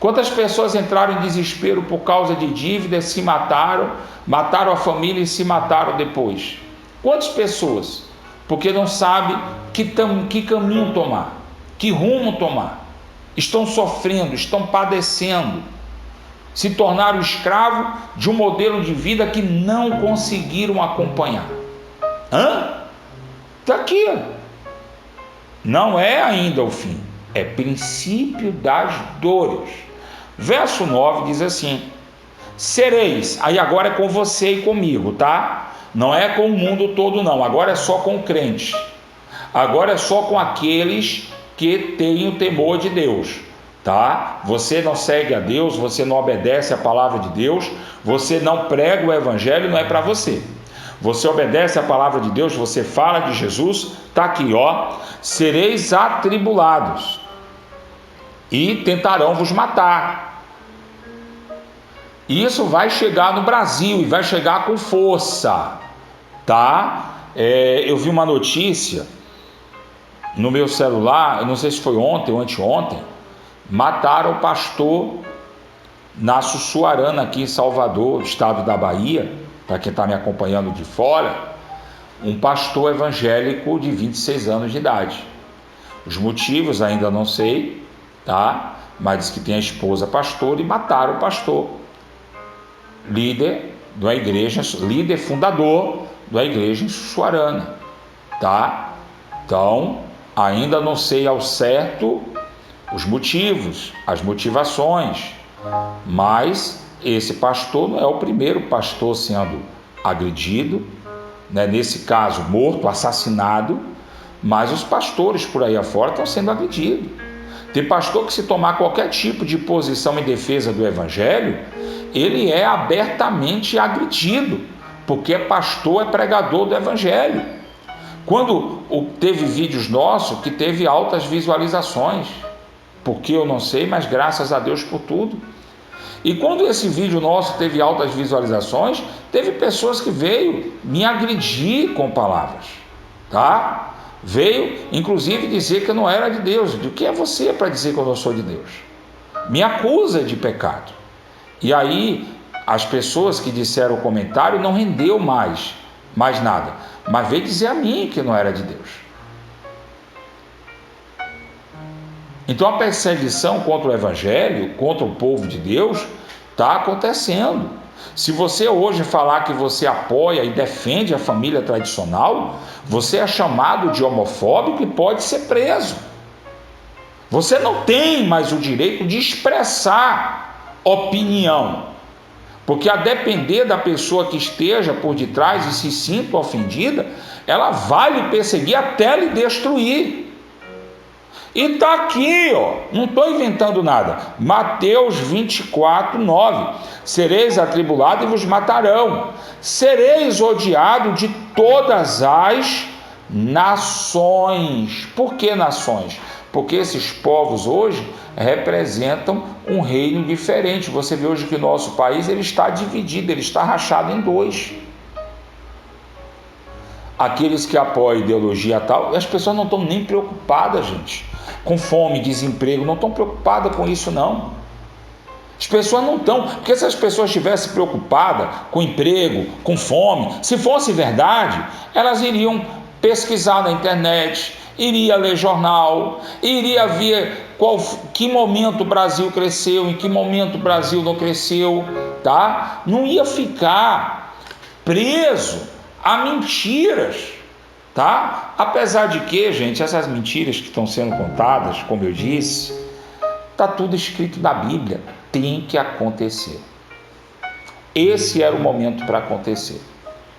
Quantas pessoas entraram em desespero por causa de dívidas, se mataram, mataram a família e se mataram depois? Quantas pessoas? Porque não sabem que caminho tomar, que rumo tomar. Estão sofrendo, estão padecendo. Se tornaram escravos de um modelo de vida que não conseguiram acompanhar. Está aqui. Não é ainda o fim. É princípio das dores. Verso 9 diz assim: sereis, aí agora é com você e comigo, tá? Não é com o mundo todo não, agora é só com o crente. Agora é só com aqueles que têm o temor de Deus, tá? Você não segue a Deus, você não obedece a palavra de Deus, você não prega o evangelho, não é para você. Você obedece a palavra de Deus, você fala de Jesus, tá aqui, ó. Sereis atribulados e tentarão vos matar. Isso vai chegar no Brasil e vai chegar com força, tá? Eu vi uma notícia no meu celular, eu não sei se foi ontem ou anteontem, mataram o pastor na Sussuarana, aqui em Salvador, estado da Bahia, para quem está me acompanhando de fora, um pastor evangélico de 26 anos de idade. Os motivos ainda não sei, tá? Mas diz que tem a esposa pastora e mataram o pastor, líder da igreja, líder fundador da igreja em Sussuarana, tá? Então, ainda não sei ao certo os motivos, as motivações, mas esse pastor não é o primeiro pastor sendo agredido, né? Nesse caso, morto, assassinado, mas os pastores por aí afora estão sendo agredidos. Tem pastor que, se tomar qualquer tipo de posição em defesa do evangelho, ele é abertamente agredido, porque é pastor, é pregador do evangelho. Quando teve vídeos nossos que teve altas visualizações, porque eu não sei, mas graças a Deus por tudo. E quando esse vídeo nosso teve altas visualizações, teve pessoas que veio me agredir com palavras, tá? Veio, inclusive, dizer que eu não era de Deus. Do que é você para dizer que eu não sou de Deus? Me acusa de pecado. E aí, as pessoas que disseram o comentário não rendeu mais nada, mas veio dizer a mim que não era de Deus. Então a perseguição contra o evangelho, contra o povo de Deus, está acontecendo. Se você hoje falar que você apoia e defende a família tradicional, você é chamado de homofóbico e pode ser preso. Você não tem mais o direito de expressar opinião, porque a depender da pessoa que esteja por detrás e se sinta ofendida, ela vai lhe perseguir até lhe destruir. E está aqui, ó, não estou inventando nada. Mateus 24, 9. Sereis atribulados e vos matarão. Sereis odiados de todas as nações. Por que nações? Porque esses povos hoje representam um reino diferente. Você vê hoje que o nosso país ele está dividido, ele está rachado em dois. Aqueles que apoiam ideologia tal, as pessoas não estão nem preocupadas, gente, com fome, desemprego, não estão preocupadas com isso, não. As pessoas não estão, porque se as pessoas estivessem preocupadas com emprego, com fome, se fosse verdade, elas iriam pesquisar na internet, iria ler jornal, iria ver que momento o Brasil cresceu, em que momento o Brasil não cresceu, tá? Não ia ficar preso a mentiras, tá? Apesar de que, gente, essas mentiras que estão sendo contadas, como eu disse, tá tudo escrito na Bíblia, tem que acontecer. Esse era o momento para acontecer,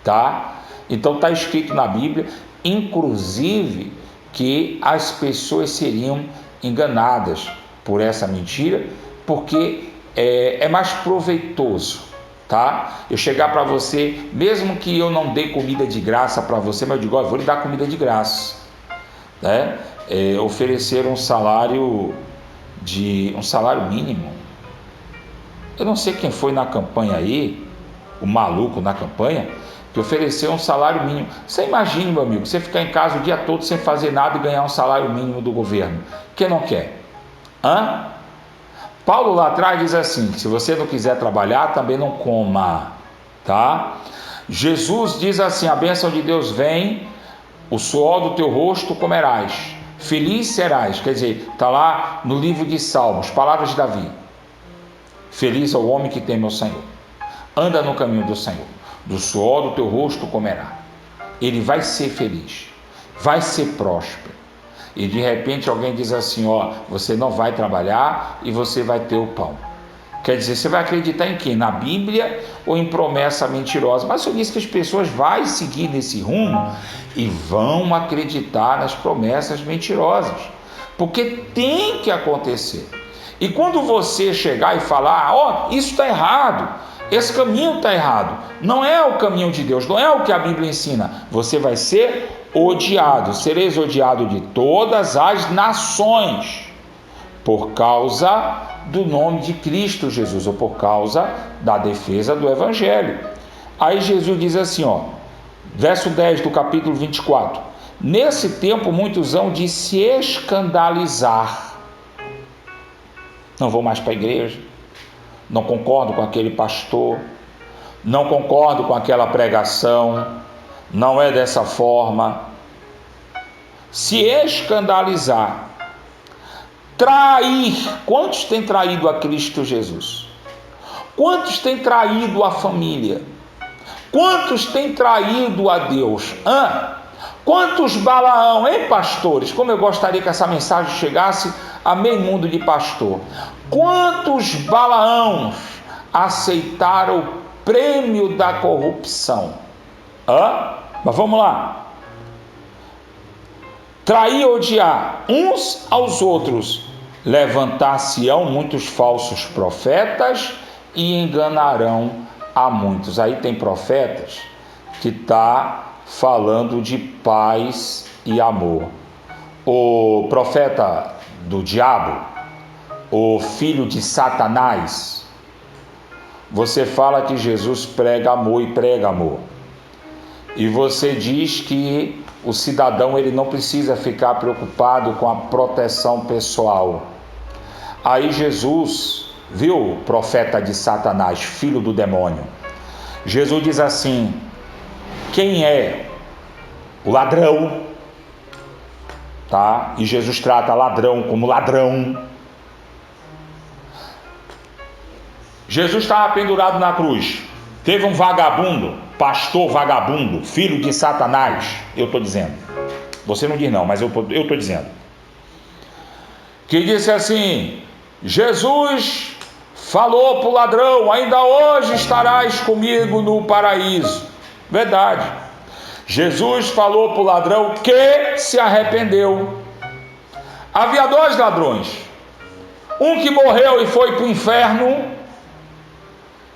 tá? Então está escrito na Bíblia, inclusive, que as pessoas seriam enganadas por essa mentira, porque é mais proveitoso, tá? Eu chegar para você, mesmo que eu não dê comida de graça para você, mas eu digo, ó, eu vou lhe dar comida de graça, né? Oferecer um salário mínimo. Eu não sei quem foi na campanha aí, o maluco na campanha, que ofereceu um salário mínimo. Você imagina, meu amigo, você ficar em casa o dia todo sem fazer nada e ganhar um salário mínimo do governo. Quem não quer? Paulo lá atrás diz assim, se você não quiser trabalhar, também não coma, tá? Jesus diz assim, a bênção de Deus vem, o suor do teu rosto comerás, feliz serás, quer dizer, está lá no livro de Salmos, palavras de Davi. Feliz é o homem que teme ao Senhor, anda no caminho do Senhor, do suor do teu rosto comerá. Ele vai ser feliz, vai ser próspero. E de repente alguém diz assim, ó, você não vai trabalhar e você vai ter o pão. Quer dizer, você vai acreditar em quem? Na Bíblia ou em promessa mentirosa? Mas eu disse que as pessoas vão seguir nesse rumo e vão acreditar nas promessas mentirosas, porque tem que acontecer. E quando você chegar e falar, ó, isso está errado, esse caminho está errado, não é o caminho de Deus, não é o que a Bíblia ensina, você vai ser odiado, sereis odiado de todas as nações, por causa do nome de Cristo Jesus, ou por causa da defesa do Evangelho. Aí Jesus diz assim, ó, verso 10 do capítulo 24, nesse tempo muitos hão de se escandalizar, não vou mais para a igreja, não concordo com aquele pastor, não concordo com aquela pregação, não é dessa forma. se escandalizar, trair. Quantos têm traído a Cristo Jesus? Quantos têm traído a família? Quantos têm traído a Deus? Quantos Balaão, hein, pastores? Como eu gostaria que essa mensagem chegasse a meio mundo de pastor. Quantos Balaãos aceitaram o prêmio da corrupção? Mas vamos lá. Trair e odiar uns aos outros, levantar-se-ão muitos falsos profetas e enganarão a muitos. Aí tem profetas que está falando de paz e amor. O profeta do diabo, o filho de Satanás, você fala que Jesus prega amor e prega amor. E você diz que o cidadão ele não precisa ficar preocupado com a proteção pessoal. Aí Jesus, viu, profeta de Satanás, filho do demônio, Jesus diz assim: quem é o ladrão? Tá? E Jesus trata ladrão como ladrão. Jesus estava pendurado na cruz. Teve um vagabundo, pastor vagabundo, filho de Satanás. Eu estou dizendo. Você não diz não, mas eu estou dizendo. Que disse assim: Jesus falou para o ladrão: ainda hoje estarás comigo no paraíso. Verdade. Jesus falou para o ladrão que se arrependeu. Havia dois ladrões. Um que morreu e foi para o inferno,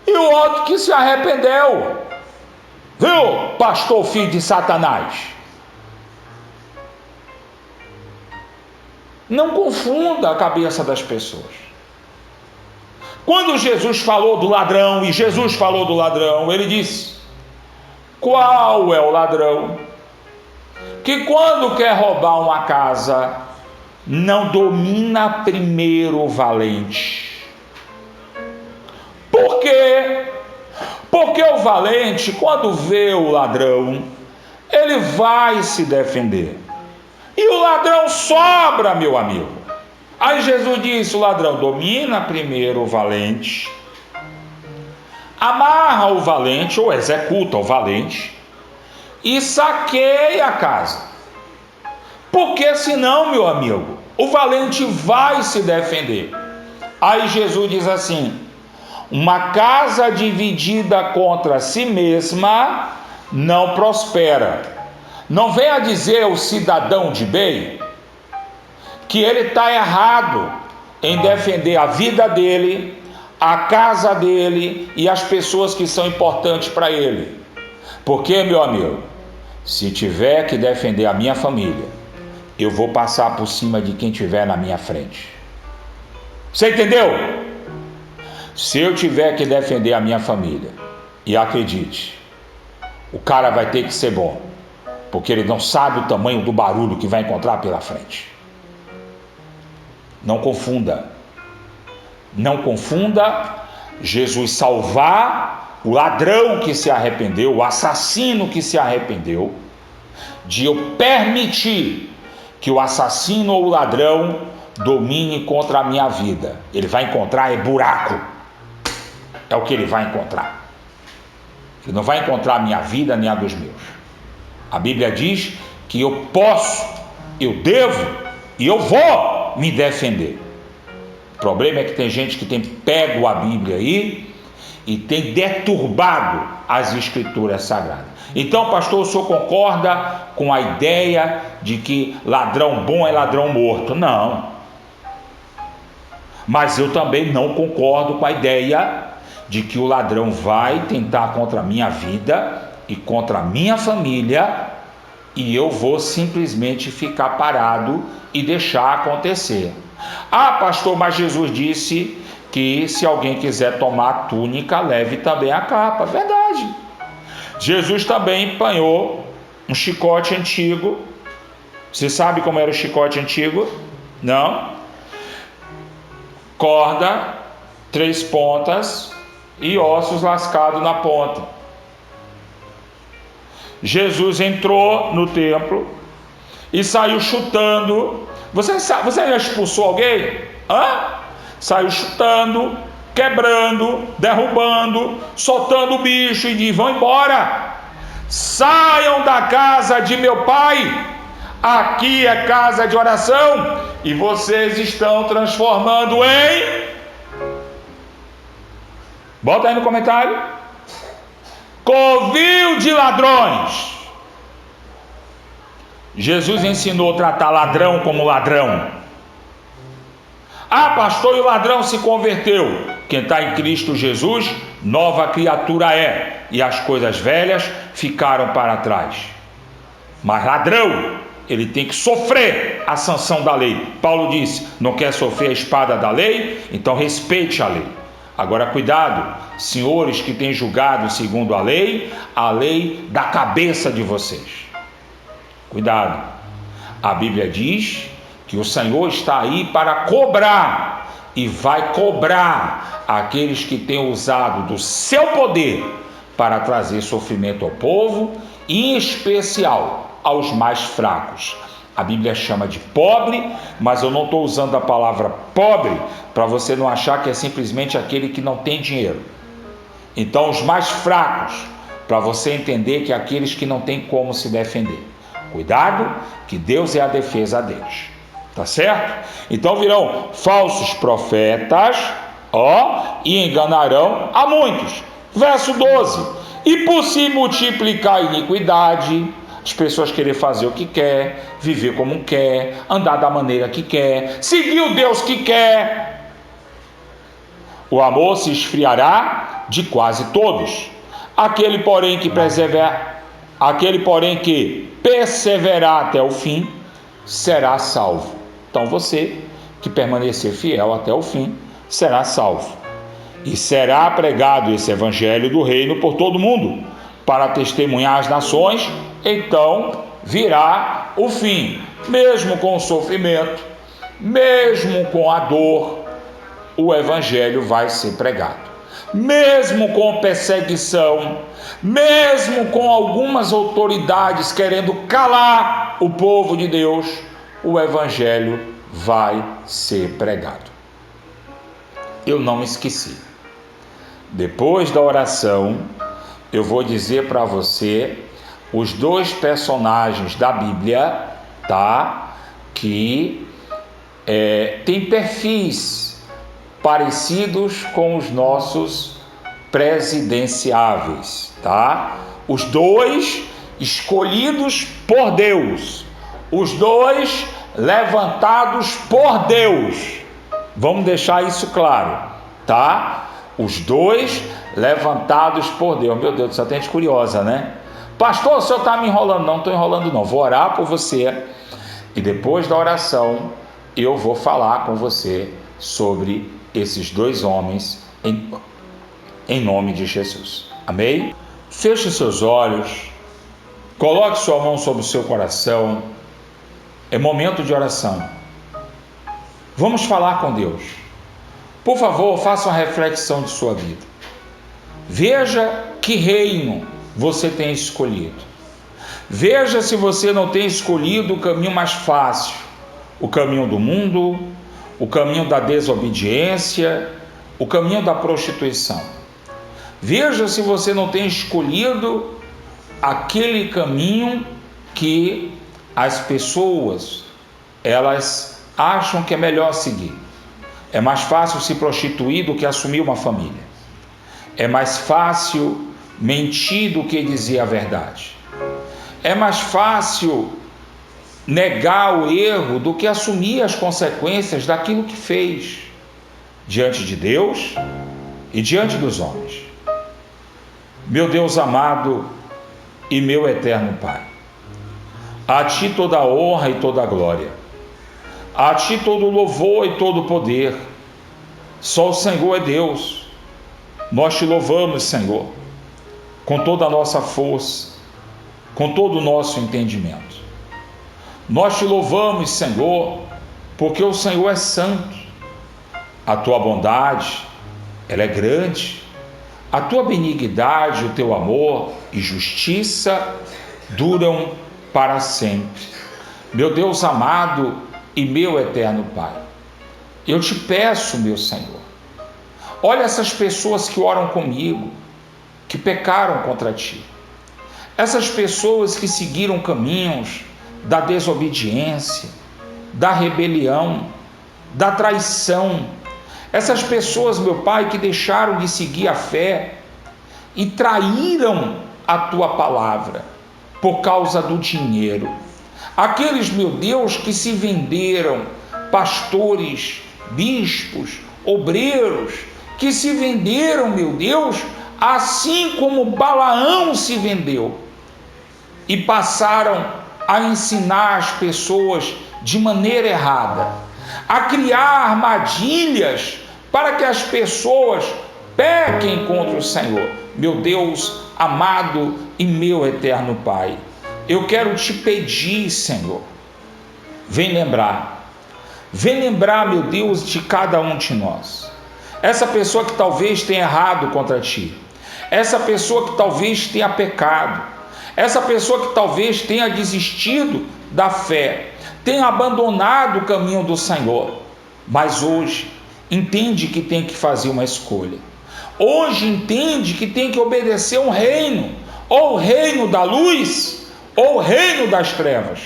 e o outro que se arrependeu. Viu, pastor filho de Satanás? Não confunda a cabeça das pessoas. Quando Jesus falou do ladrão, e Jesus falou do ladrão, ele disse: qual é o ladrão que quando quer roubar uma casa, não domina primeiro o valente? Por quê? Porque o valente, quando vê o ladrão, ele vai se defender. E o ladrão sobra, meu amigo. Aí Jesus disse: o ladrão domina primeiro o valente, amarra o valente, ou executa o valente, e saqueia a casa. Porque senão, meu amigo, o valente vai se defender. Aí Jesus diz assim: uma casa dividida contra si mesma não prospera. Não venha dizer o cidadão de bem que ele está errado em defender a vida dele, a casa dele e as pessoas que são importantes para ele. Porque, meu amigo, se tiver que defender a minha família, eu vou passar por cima de quem tiver na minha frente. Você entendeu? Se eu tiver que defender a minha família, e acredite, o cara vai ter que ser bom, porque ele não sabe o tamanho do barulho que vai encontrar pela frente. Não confunda. Não confunda Jesus salvar o ladrão que se arrependeu, o assassino que se arrependeu, de eu permitir que o assassino ou o ladrão domine contra a minha vida. Ele vai encontrar buraco. É o que ele vai encontrar. Ele não vai encontrar a minha vida nem a dos meus. A Bíblia diz que eu posso, eu devo e eu vou me defender. O problema é que tem gente que tem pego a Bíblia aí e tem deturbado as escrituras sagradas. Então, pastor, o senhor concorda com a ideia de que ladrão bom é ladrão morto? Não. Mas eu também não concordo com a ideia de que o ladrão vai tentar contra a minha vida e contra a minha família e eu vou simplesmente ficar parado e deixar acontecer. Ah, pastor, mas Jesus disse que se alguém quiser tomar a túnica, leve também a capa. Verdade. Jesus também empunhou um chicote antigo. Você sabe como era o chicote antigo? Não? Corda, 3 pontas e ossos lascados na ponta. Jesus entrou no templo e saiu chutando. Você já expulsou alguém? Saiu chutando, quebrando, derrubando, soltando o bicho e diz: vão embora, saiam da casa de meu pai, aqui é casa de oração, e vocês estão transformando em... Bota aí no comentário: covil de ladrões. Jesus ensinou a tratar ladrão como ladrão. Pastor, e o ladrão se converteu. Quem está em Cristo Jesus, nova criatura é, e as coisas velhas ficaram para trás. Mas ladrão, ele tem que sofrer a sanção da lei. Paulo disse: não quer sofrer a espada da lei? Então respeite a lei. Agora cuidado, senhores que têm julgado segundo a lei da cabeça de vocês. Cuidado, a Bíblia diz que o Senhor está aí para cobrar, e vai cobrar aqueles que têm usado do seu poder para trazer sofrimento ao povo, e em especial aos mais fracos. A Bíblia chama de pobre, mas eu não estou usando a palavra pobre para você não achar que é simplesmente aquele que não tem dinheiro. Então, os mais fracos, para você entender que é aqueles que não têm como se defender. Cuidado, que Deus é a defesa deles. Tá certo? Então virão falsos profetas, e enganarão a muitos. Verso 12: e por se multiplicar a iniquidade, as pessoas querem fazer o que quer, viver como quer, andar da maneira que quer, seguir o Deus que quer, o amor se esfriará de quase todos. Aquele porém que perseverar até o fim será salvo. Então você que permanecer fiel até o fim será salvo. E será pregado esse evangelho do reino por todo mundo, para testemunhar às nações. Então virá o fim. Mesmo com o sofrimento, mesmo com a dor, o evangelho vai ser pregado. Mesmo com perseguição, mesmo com algumas autoridades querendo calar o povo de Deus, o evangelho vai ser pregado. Eu não esqueci. Depois da oração, eu vou dizer para você os dois personagens da Bíblia, tá? Que têm perfis parecidos com os nossos presidenciáveis, tá? Os dois escolhidos por Deus, os dois levantados por Deus. Vamos deixar isso claro, tá? Os dois levantados por Deus. Meu Deus do céu, tem gente curiosa, né? Pastor, o senhor está me enrolando? Não estou enrolando não, vou orar por você, e depois da oração eu vou falar com você sobre esses dois homens em nome de Jesus. Amém? Feche seus olhos, coloque sua mão sobre o seu coração. É momento de oração. Vamos falar com Deus. Por favor, faça uma reflexão de sua vida. Veja que reino você tem escolhido. Veja se você não tem escolhido o caminho mais fácil, o caminho do mundo, o caminho da desobediência, o caminho da prostituição. Veja se você não tem escolhido aquele caminho que as pessoas, elas acham que é melhor seguir. É mais fácil se prostituir do que assumir uma família. É mais fácil mentir do que dizer a verdade. É mais fácil negar o erro do que assumir as consequências daquilo que fez diante de Deus e diante dos homens. Meu Deus amado e meu eterno Pai, a Ti toda a honra e toda a glória, a Ti todo o louvor e todo o poder. Só o Senhor é Deus. Nós Te louvamos, Senhor, com toda a nossa força, com todo o nosso entendimento. Nós Te louvamos, Senhor, porque o Senhor é santo. A Tua bondade, ela é grande. A Tua benignidade, o Teu amor e justiça duram para sempre. Meu Deus amado e meu eterno Pai, eu te peço, meu Senhor, olha essas pessoas que oram comigo, que pecaram contra ti, essas pessoas que seguiram caminhos da desobediência, da rebelião, da traição, essas pessoas, meu Pai, que deixaram de seguir a fé e traíram a tua palavra por causa do dinheiro. Aqueles, meu Deus, que se venderam, pastores, bispos, obreiros, que se venderam, meu Deus, assim como Balaão se vendeu, e passaram a ensinar as pessoas de maneira errada, a criar armadilhas para que as pessoas pequem contra o Senhor. Meu Deus amado e meu eterno Pai, eu quero te pedir, Senhor, vem lembrar, meu Deus, de cada um de nós. Essa pessoa que talvez tenha errado contra ti, essa pessoa que talvez tenha pecado, essa pessoa que talvez tenha desistido da fé, tenha abandonado o caminho do Senhor, mas hoje entende que tem que fazer uma escolha. Hoje entende que tem que obedecer um reino, ou o reino da luz, ou o reino das trevas,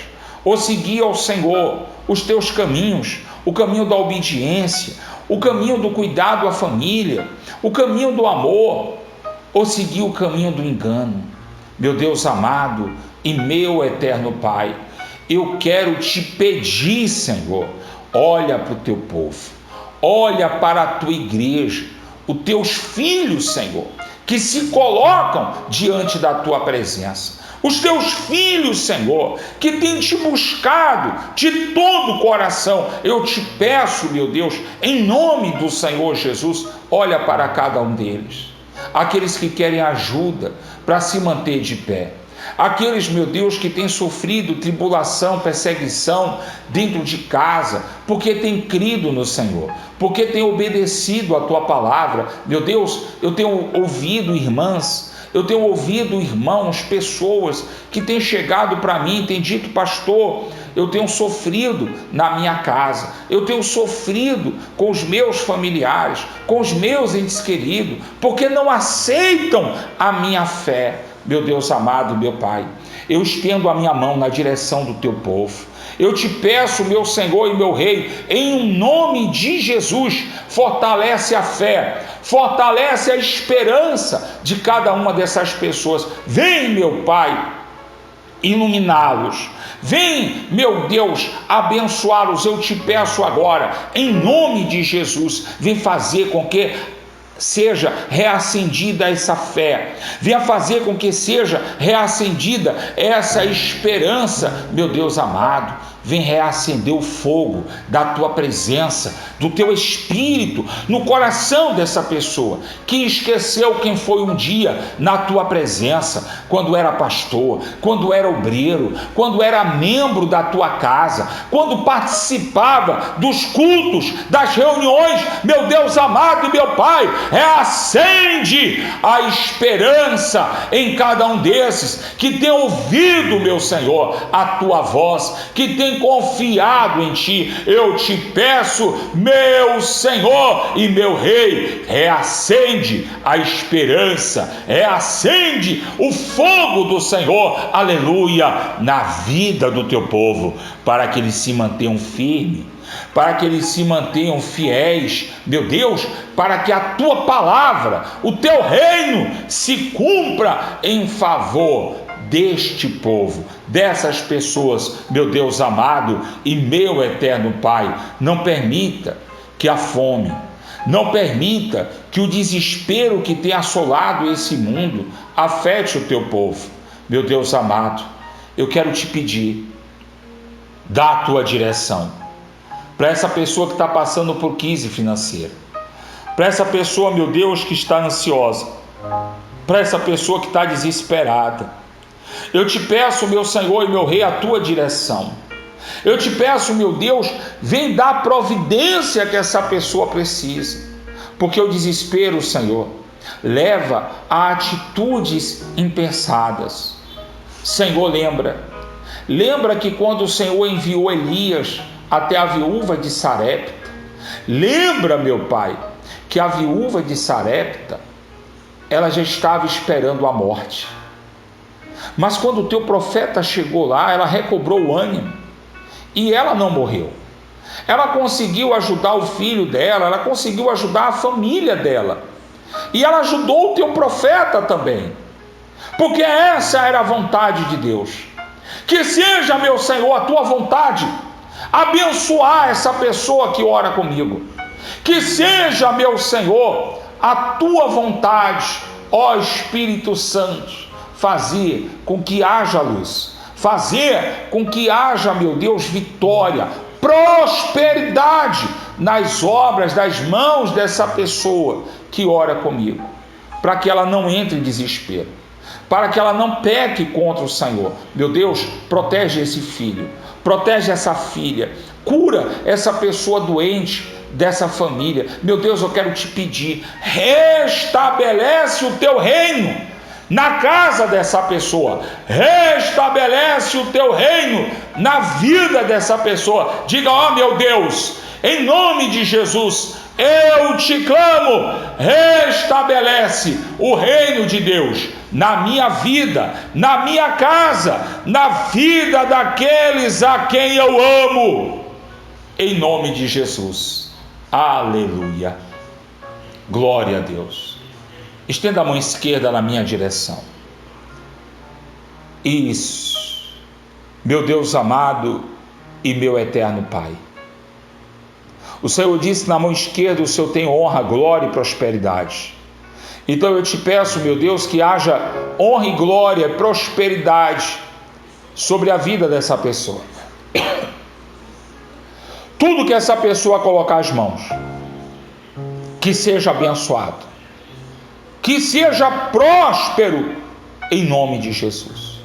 ou seguir ao Senhor os teus caminhos, o caminho da obediência, o caminho do cuidado à família, o caminho do amor, ou seguir o caminho do engano. Meu Deus amado e meu eterno Pai, eu quero te pedir, Senhor, olha para o teu povo, olha para a tua igreja, os teus filhos, Senhor, que se colocam diante da tua presença, os teus filhos, Senhor, que têm te buscado de todo o coração. Eu te peço, meu Deus, em nome do Senhor Jesus, olha para cada um deles, aqueles que querem ajuda para se manter de pé, aqueles, meu Deus, que têm sofrido tribulação, perseguição dentro de casa, porque têm crido no Senhor, porque têm obedecido a tua palavra. Meu Deus, eu tenho ouvido irmãs, eu tenho ouvido irmãos, pessoas que têm chegado para mim, têm dito: pastor, eu tenho sofrido na minha casa, eu tenho sofrido com os meus familiares, com os meus entes queridos, porque não aceitam a minha fé. Meu Deus amado, meu Pai, eu estendo a minha mão na direção do teu povo. Eu te peço, meu Senhor e meu Rei, em nome de Jesus, fortalece a fé, fortalece a esperança de cada uma dessas pessoas. Vem, meu Pai, iluminá-los. Vem, meu Deus, abençoá-los. Eu te peço agora, em nome de Jesus, vem fazer com que seja reacendida essa fé, venha fazer com que seja reacendida essa esperança. Meu Deus amado, vem reacender o fogo da tua presença, do teu Espírito no coração dessa pessoa que esqueceu quem foi um dia na tua presença, quando era pastor, quando era obreiro, quando era membro da tua casa, quando participava dos cultos, das reuniões. Meu Deus amado e meu Pai, reacende a esperança em cada um desses que tem ouvido, meu Senhor, a tua voz, que tem confiado em ti. Eu te peço, meu Senhor e meu Rei, reacende a esperança, reacende o fogo do Senhor, aleluia, na vida do teu povo, para que eles se mantenham firmes, para que eles se mantenham fiéis, meu Deus, para que a tua palavra, o teu reino se cumpra em favor deste povo, dessas pessoas. Meu Deus amado e meu eterno Pai, não permita que a fome, não permita que o desespero que tem assolado esse mundo afete o teu povo. Meu Deus amado, eu quero te pedir, dá a tua direção para essa pessoa que está passando por crise financeira, para essa pessoa, meu Deus, que está ansiosa, para essa pessoa que está desesperada. Eu te peço, meu Senhor e meu Rei, a tua direção. Eu te peço, meu Deus, vem dar a providência que essa pessoa precisa, porque o desespero, Senhor, leva a atitudes impensadas. Senhor, Lembra que quando o Senhor enviou Elias até a viúva de Sarepta, lembra, meu Pai, que a viúva de Sarepta, ela já estava esperando a morte. Mas quando o teu profeta chegou lá, ela recobrou o ânimo e ela não morreu. Ela conseguiu ajudar o filho dela, ela conseguiu ajudar a família dela. E ela ajudou o teu profeta também. Porque essa era a vontade de Deus. Que seja, meu Senhor, a tua vontade abençoar essa pessoa que ora comigo. Que seja, meu Senhor, a tua vontade, ó Espírito Santo, fazer com que haja luz, fazer com que haja, meu Deus, vitória, prosperidade nas obras das mãos dessa pessoa que ora comigo, para que ela não entre em desespero, para que ela não peque contra o Senhor. Meu Deus, protege esse filho, protege essa filha, cura essa pessoa doente dessa família. Meu Deus, eu quero te pedir, restabelece o teu reino na casa dessa pessoa, restabelece o teu reino na vida dessa pessoa. Diga: ó meu Deus, em nome de Jesus, eu te clamo, restabelece o reino de Deus na minha vida, na minha casa, na vida daqueles a quem eu amo, em nome de Jesus. Aleluia, glória a Deus. Estenda a mão esquerda na minha direção. Isso. Meu Deus amado e meu eterno Pai. O Senhor disse: na mão esquerda o Senhor tem honra, glória e prosperidade. Então eu te peço, meu Deus, que haja honra e glória e prosperidade sobre a vida dessa pessoa. Tudo que essa pessoa colocar as mãos, que seja abençoado, que seja próspero, em nome de Jesus.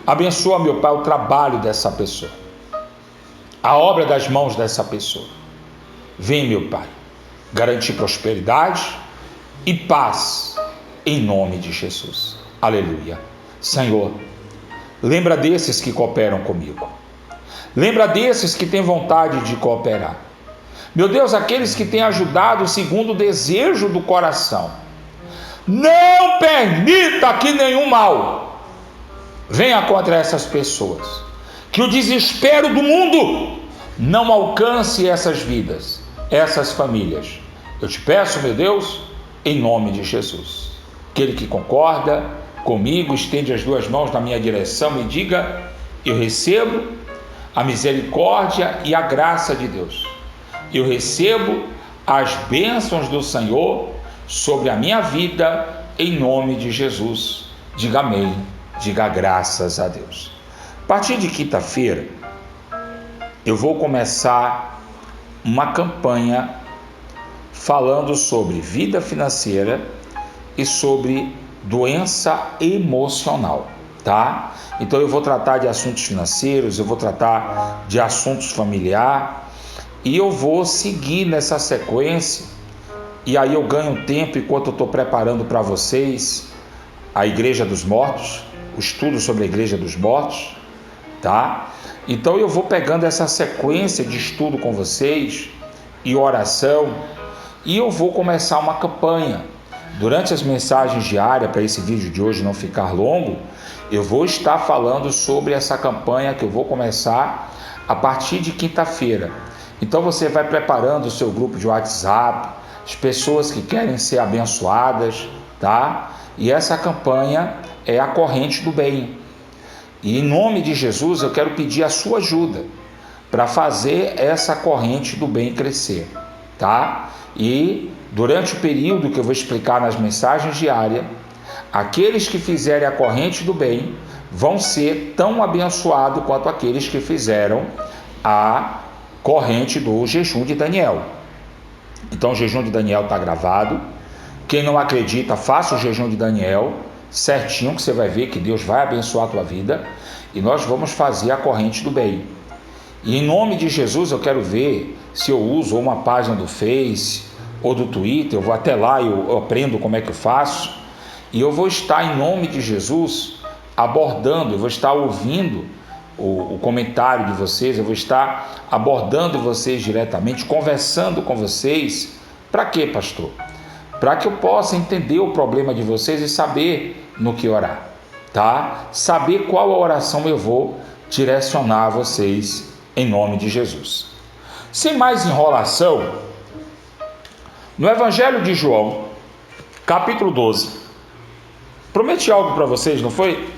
Abençoa, meu Pai, o trabalho dessa pessoa, a obra das mãos dessa pessoa. Vem, meu Pai, garantir prosperidade e paz, em nome de Jesus. Aleluia. Senhor, lembra desses que cooperam comigo, lembra desses que têm vontade de cooperar. Meu Deus, aqueles que têm ajudado segundo o desejo do coração. Não permita que nenhum mal venha contra essas pessoas, que o desespero do mundo não alcance essas vidas, essas famílias. Eu te peço, meu Deus, em nome de Jesus. Aquele que concorda comigo, estende as duas mãos na minha direção e diga: eu recebo a misericórdia e a graça de Deus. Eu recebo as bênçãos do Senhor sobre a minha vida, em nome de Jesus. Diga amém, diga graças a Deus. A partir de quinta-feira, eu vou começar uma campanha falando sobre vida financeira e sobre doença emocional, tá? Então eu vou tratar de assuntos financeiros, eu vou tratar de assuntos familiares e eu vou seguir nessa sequência. E aí eu ganho tempo enquanto eu estou preparando para vocês a Igreja dos Mortos, o estudo sobre a Igreja dos Mortos, tá? Então eu vou pegando essa sequência de estudo com vocês e oração, e eu vou começar uma campanha. Durante as mensagens diárias, para esse vídeo de hoje não ficar longo, eu vou estar falando sobre essa campanha que eu vou começar a partir de quinta-feira. Então você vai preparando o seu grupo de WhatsApp, as pessoas que querem ser abençoadas, tá? E essa campanha é a corrente do bem. E em nome de Jesus eu quero pedir a sua ajuda para fazer essa corrente do bem crescer, tá? E durante o período que eu vou explicar nas mensagens diárias, aqueles que fizerem a corrente do bem vão ser tão abençoados quanto aqueles que fizeram a corrente do jejum de Daniel. Então o jejum de Daniel está gravado. Quem não acredita, faça o jejum de Daniel certinho, que você vai ver que Deus vai abençoar a tua vida. E nós vamos fazer a corrente do bem. E em nome de Jesus eu quero ver se eu uso uma página do Face ou do Twitter. Eu vou até lá e eu aprendo como é que eu faço. E eu vou estar, em nome de Jesus, abordando, eu vou estar ouvindo o comentário de vocês, eu vou estar abordando vocês diretamente, conversando com vocês. Para quê, pastor? Para que eu possa entender o problema de vocês e saber no que orar, tá? Saber qual a oração eu vou direcionar a vocês em nome de Jesus. Sem mais enrolação, no Evangelho de João, capítulo 12, prometi algo para vocês, não foi?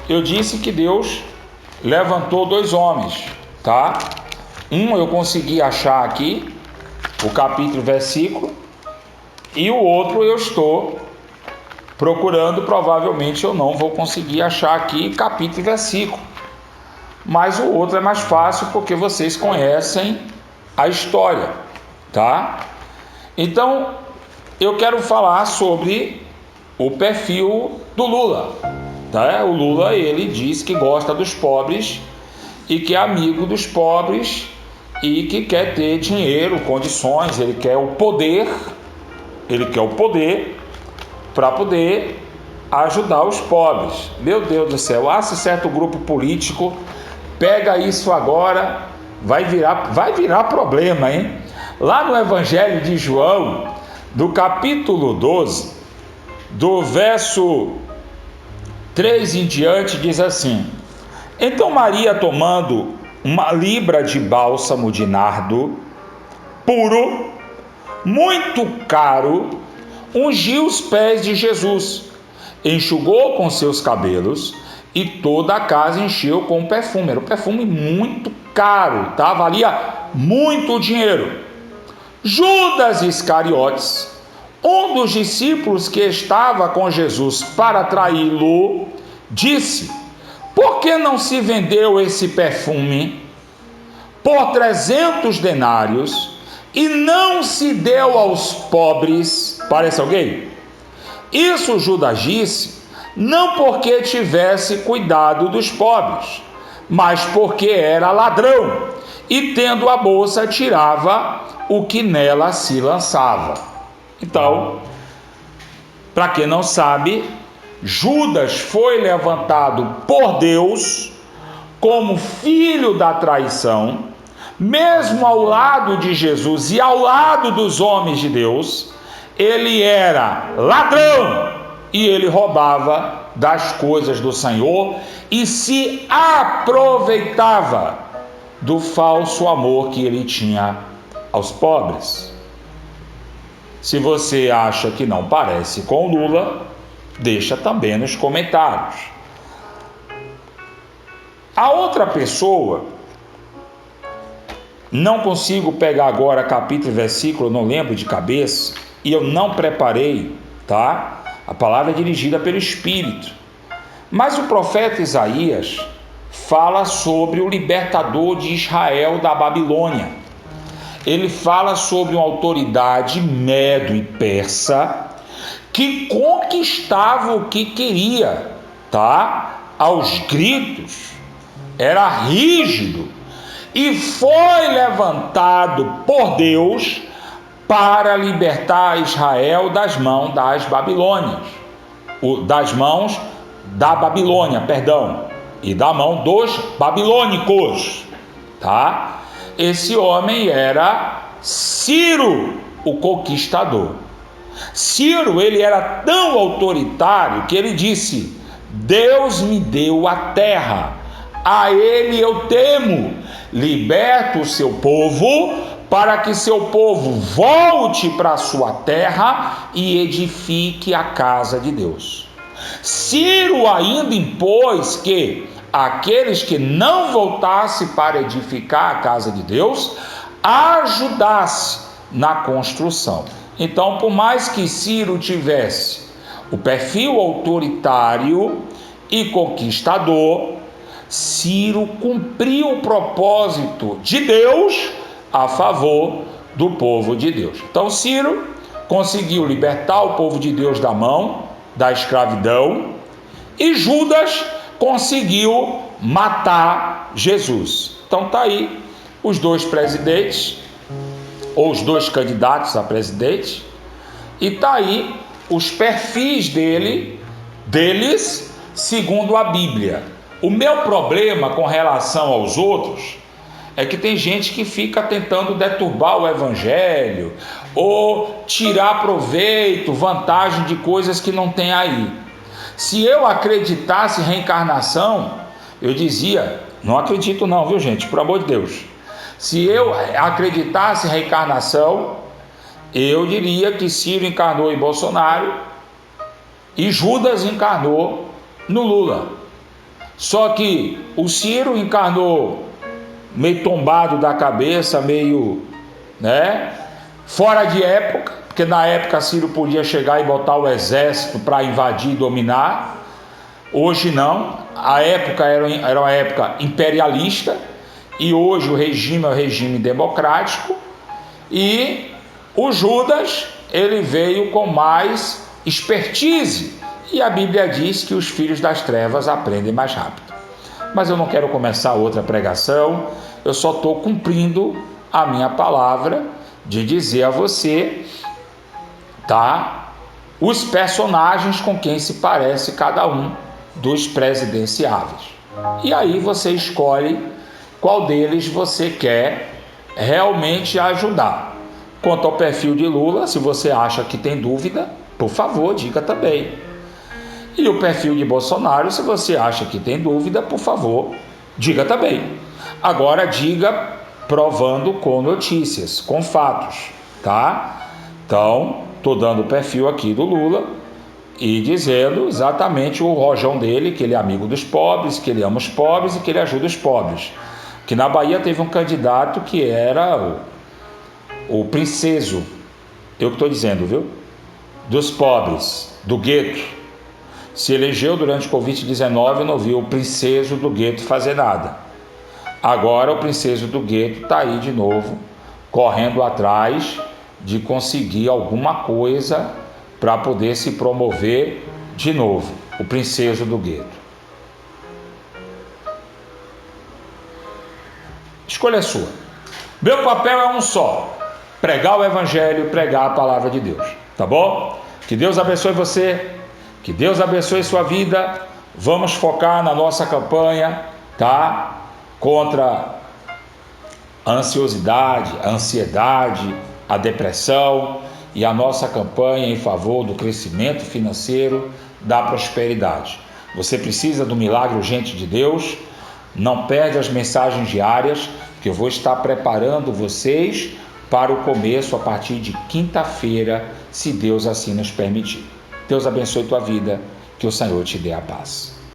Eu disse que Deus levantou 2 homens, tá? Um eu consegui achar aqui, o capítulo, versículo, e o outro eu estou procurando, provavelmente eu não vou conseguir achar aqui capítulo e versículo. Mas o outro é mais fácil porque vocês conhecem a história, tá? Então, eu quero falar sobre o perfil do Lula, tá? O Lula, ele diz que gosta dos pobres e que é amigo dos pobres e que quer ter dinheiro, condições, ele quer o poder para poder ajudar os pobres. Meu Deus do céu, se certo grupo político pega isso agora, vai virar problema, hein? Lá no Evangelho de João, do capítulo 12, do verso 3 em diante, diz assim: Então Maria, tomando uma libra de bálsamo de nardo puro, muito caro, ungiu os pés de Jesus, enxugou com seus cabelos e toda a casa encheu com perfume. Era um perfume muito caro, tá? Valia muito dinheiro. Judas Iscariotes, um dos discípulos que estava com Jesus para traí-lo, disse: Por que não se vendeu esse perfume por 300 denários e não se deu aos pobres? Parece alguém? Isso Judas disse, não porque tivesse cuidado dos pobres, mas porque era ladrão e, tendo a bolsa, tirava o que nela se lançava. Então, para quem não sabe, Judas foi levantado por Deus como filho da traição, mesmo ao lado de Jesus e ao lado dos homens de Deus. Ele era ladrão e ele roubava das coisas do Senhor e se aproveitava do falso amor que ele tinha aos pobres. Se você acha que não parece com Lula, deixa também nos comentários. A outra pessoa, não consigo pegar agora capítulo e versículo, não lembro de cabeça, e eu não preparei, tá? A palavra é dirigida pelo Espírito. Mas o profeta Isaías fala sobre o libertador de Israel da Babilônia. Ele fala sobre uma autoridade medo e persa que conquistava o que queria, tá? Aos gritos, era rígido e foi levantado por Deus para libertar Israel das mãos das Babilônias, das mãos da Babilônia, e da mão dos babilônicos, tá? Esse homem era Ciro, o conquistador. Ciro, ele era tão autoritário que ele disse: Deus me deu a terra, a ele eu temo, liberta o seu povo, para que seu povo volte para a sua terra e edifique a casa de Deus. Ciro ainda impôs que aqueles que não voltassem para edificar a casa de Deus, ajudasse na construção. Então, por mais que Ciro tivesse o perfil autoritário e conquistador, Ciro cumpriu o propósito de Deus a favor do povo de Deus. Então, Ciro conseguiu libertar o povo de Deus da mão da escravidão e Judas conseguiu matar Jesus. Então, tá aí os dois presidentes, ou os dois candidatos a presidente, e tá aí os perfis deles, segundo a Bíblia. O meu problema com relação aos outros é que tem gente que fica tentando deturbar o evangelho ou tirar proveito, vantagem de coisas que não tem aí. Se eu acreditasse em reencarnação, eu dizia, não acredito não, viu gente, por amor de Deus. Se eu acreditasse em reencarnação, eu diria que Ciro encarnou em Bolsonaro e Judas encarnou no Lula. Só que o Ciro encarnou meio tombado da cabeça, meio, fora de época, porque na época Ciro podia chegar e botar o exército para invadir e dominar. Hoje não, a época era uma época imperialista e hoje o regime é um regime democrático. E o Judas, ele veio com mais expertise, e a Bíblia diz que os filhos das trevas aprendem mais rápido. Mas eu não quero começar outra pregação, eu só estou cumprindo a minha palavra de dizer a você, os personagens com quem se parece cada um dos presidenciáveis. E aí você escolhe qual deles você quer realmente ajudar. Quanto ao perfil de Lula, se você acha que tem dúvida, por favor, diga também. E o perfil de Bolsonaro, se você acha que tem dúvida, por favor, diga também. Agora diga provando com notícias, com fatos, tá? Então, estou dando o perfil aqui do Lula e dizendo exatamente o rojão dele, que ele é amigo dos pobres, que ele ama os pobres e que ele ajuda os pobres. Que na Bahia teve um candidato que era o princeso, eu que estou dizendo, viu? Dos pobres, do gueto. Se elegeu durante o Covid-19 e não viu o princeso do gueto fazer nada. Agora o princeso do gueto está aí de novo, correndo atrás de conseguir alguma coisa para poder se promover de novo, o princeso do gueto. Escolha é sua. Meu papel é um só: pregar o evangelho, pregar a palavra de Deus, tá bom? Que Deus abençoe você, que Deus abençoe sua vida. Vamos focar na nossa campanha, tá? Contra a ansiosidade, a ansiedade, a depressão, e a nossa campanha em favor do crescimento financeiro, da prosperidade. Você precisa do milagre urgente de Deus? Não perde as mensagens diárias, que eu vou estar preparando vocês para o começo a partir de quinta-feira, se Deus assim nos permitir. Deus abençoe tua vida, que o Senhor te dê a paz.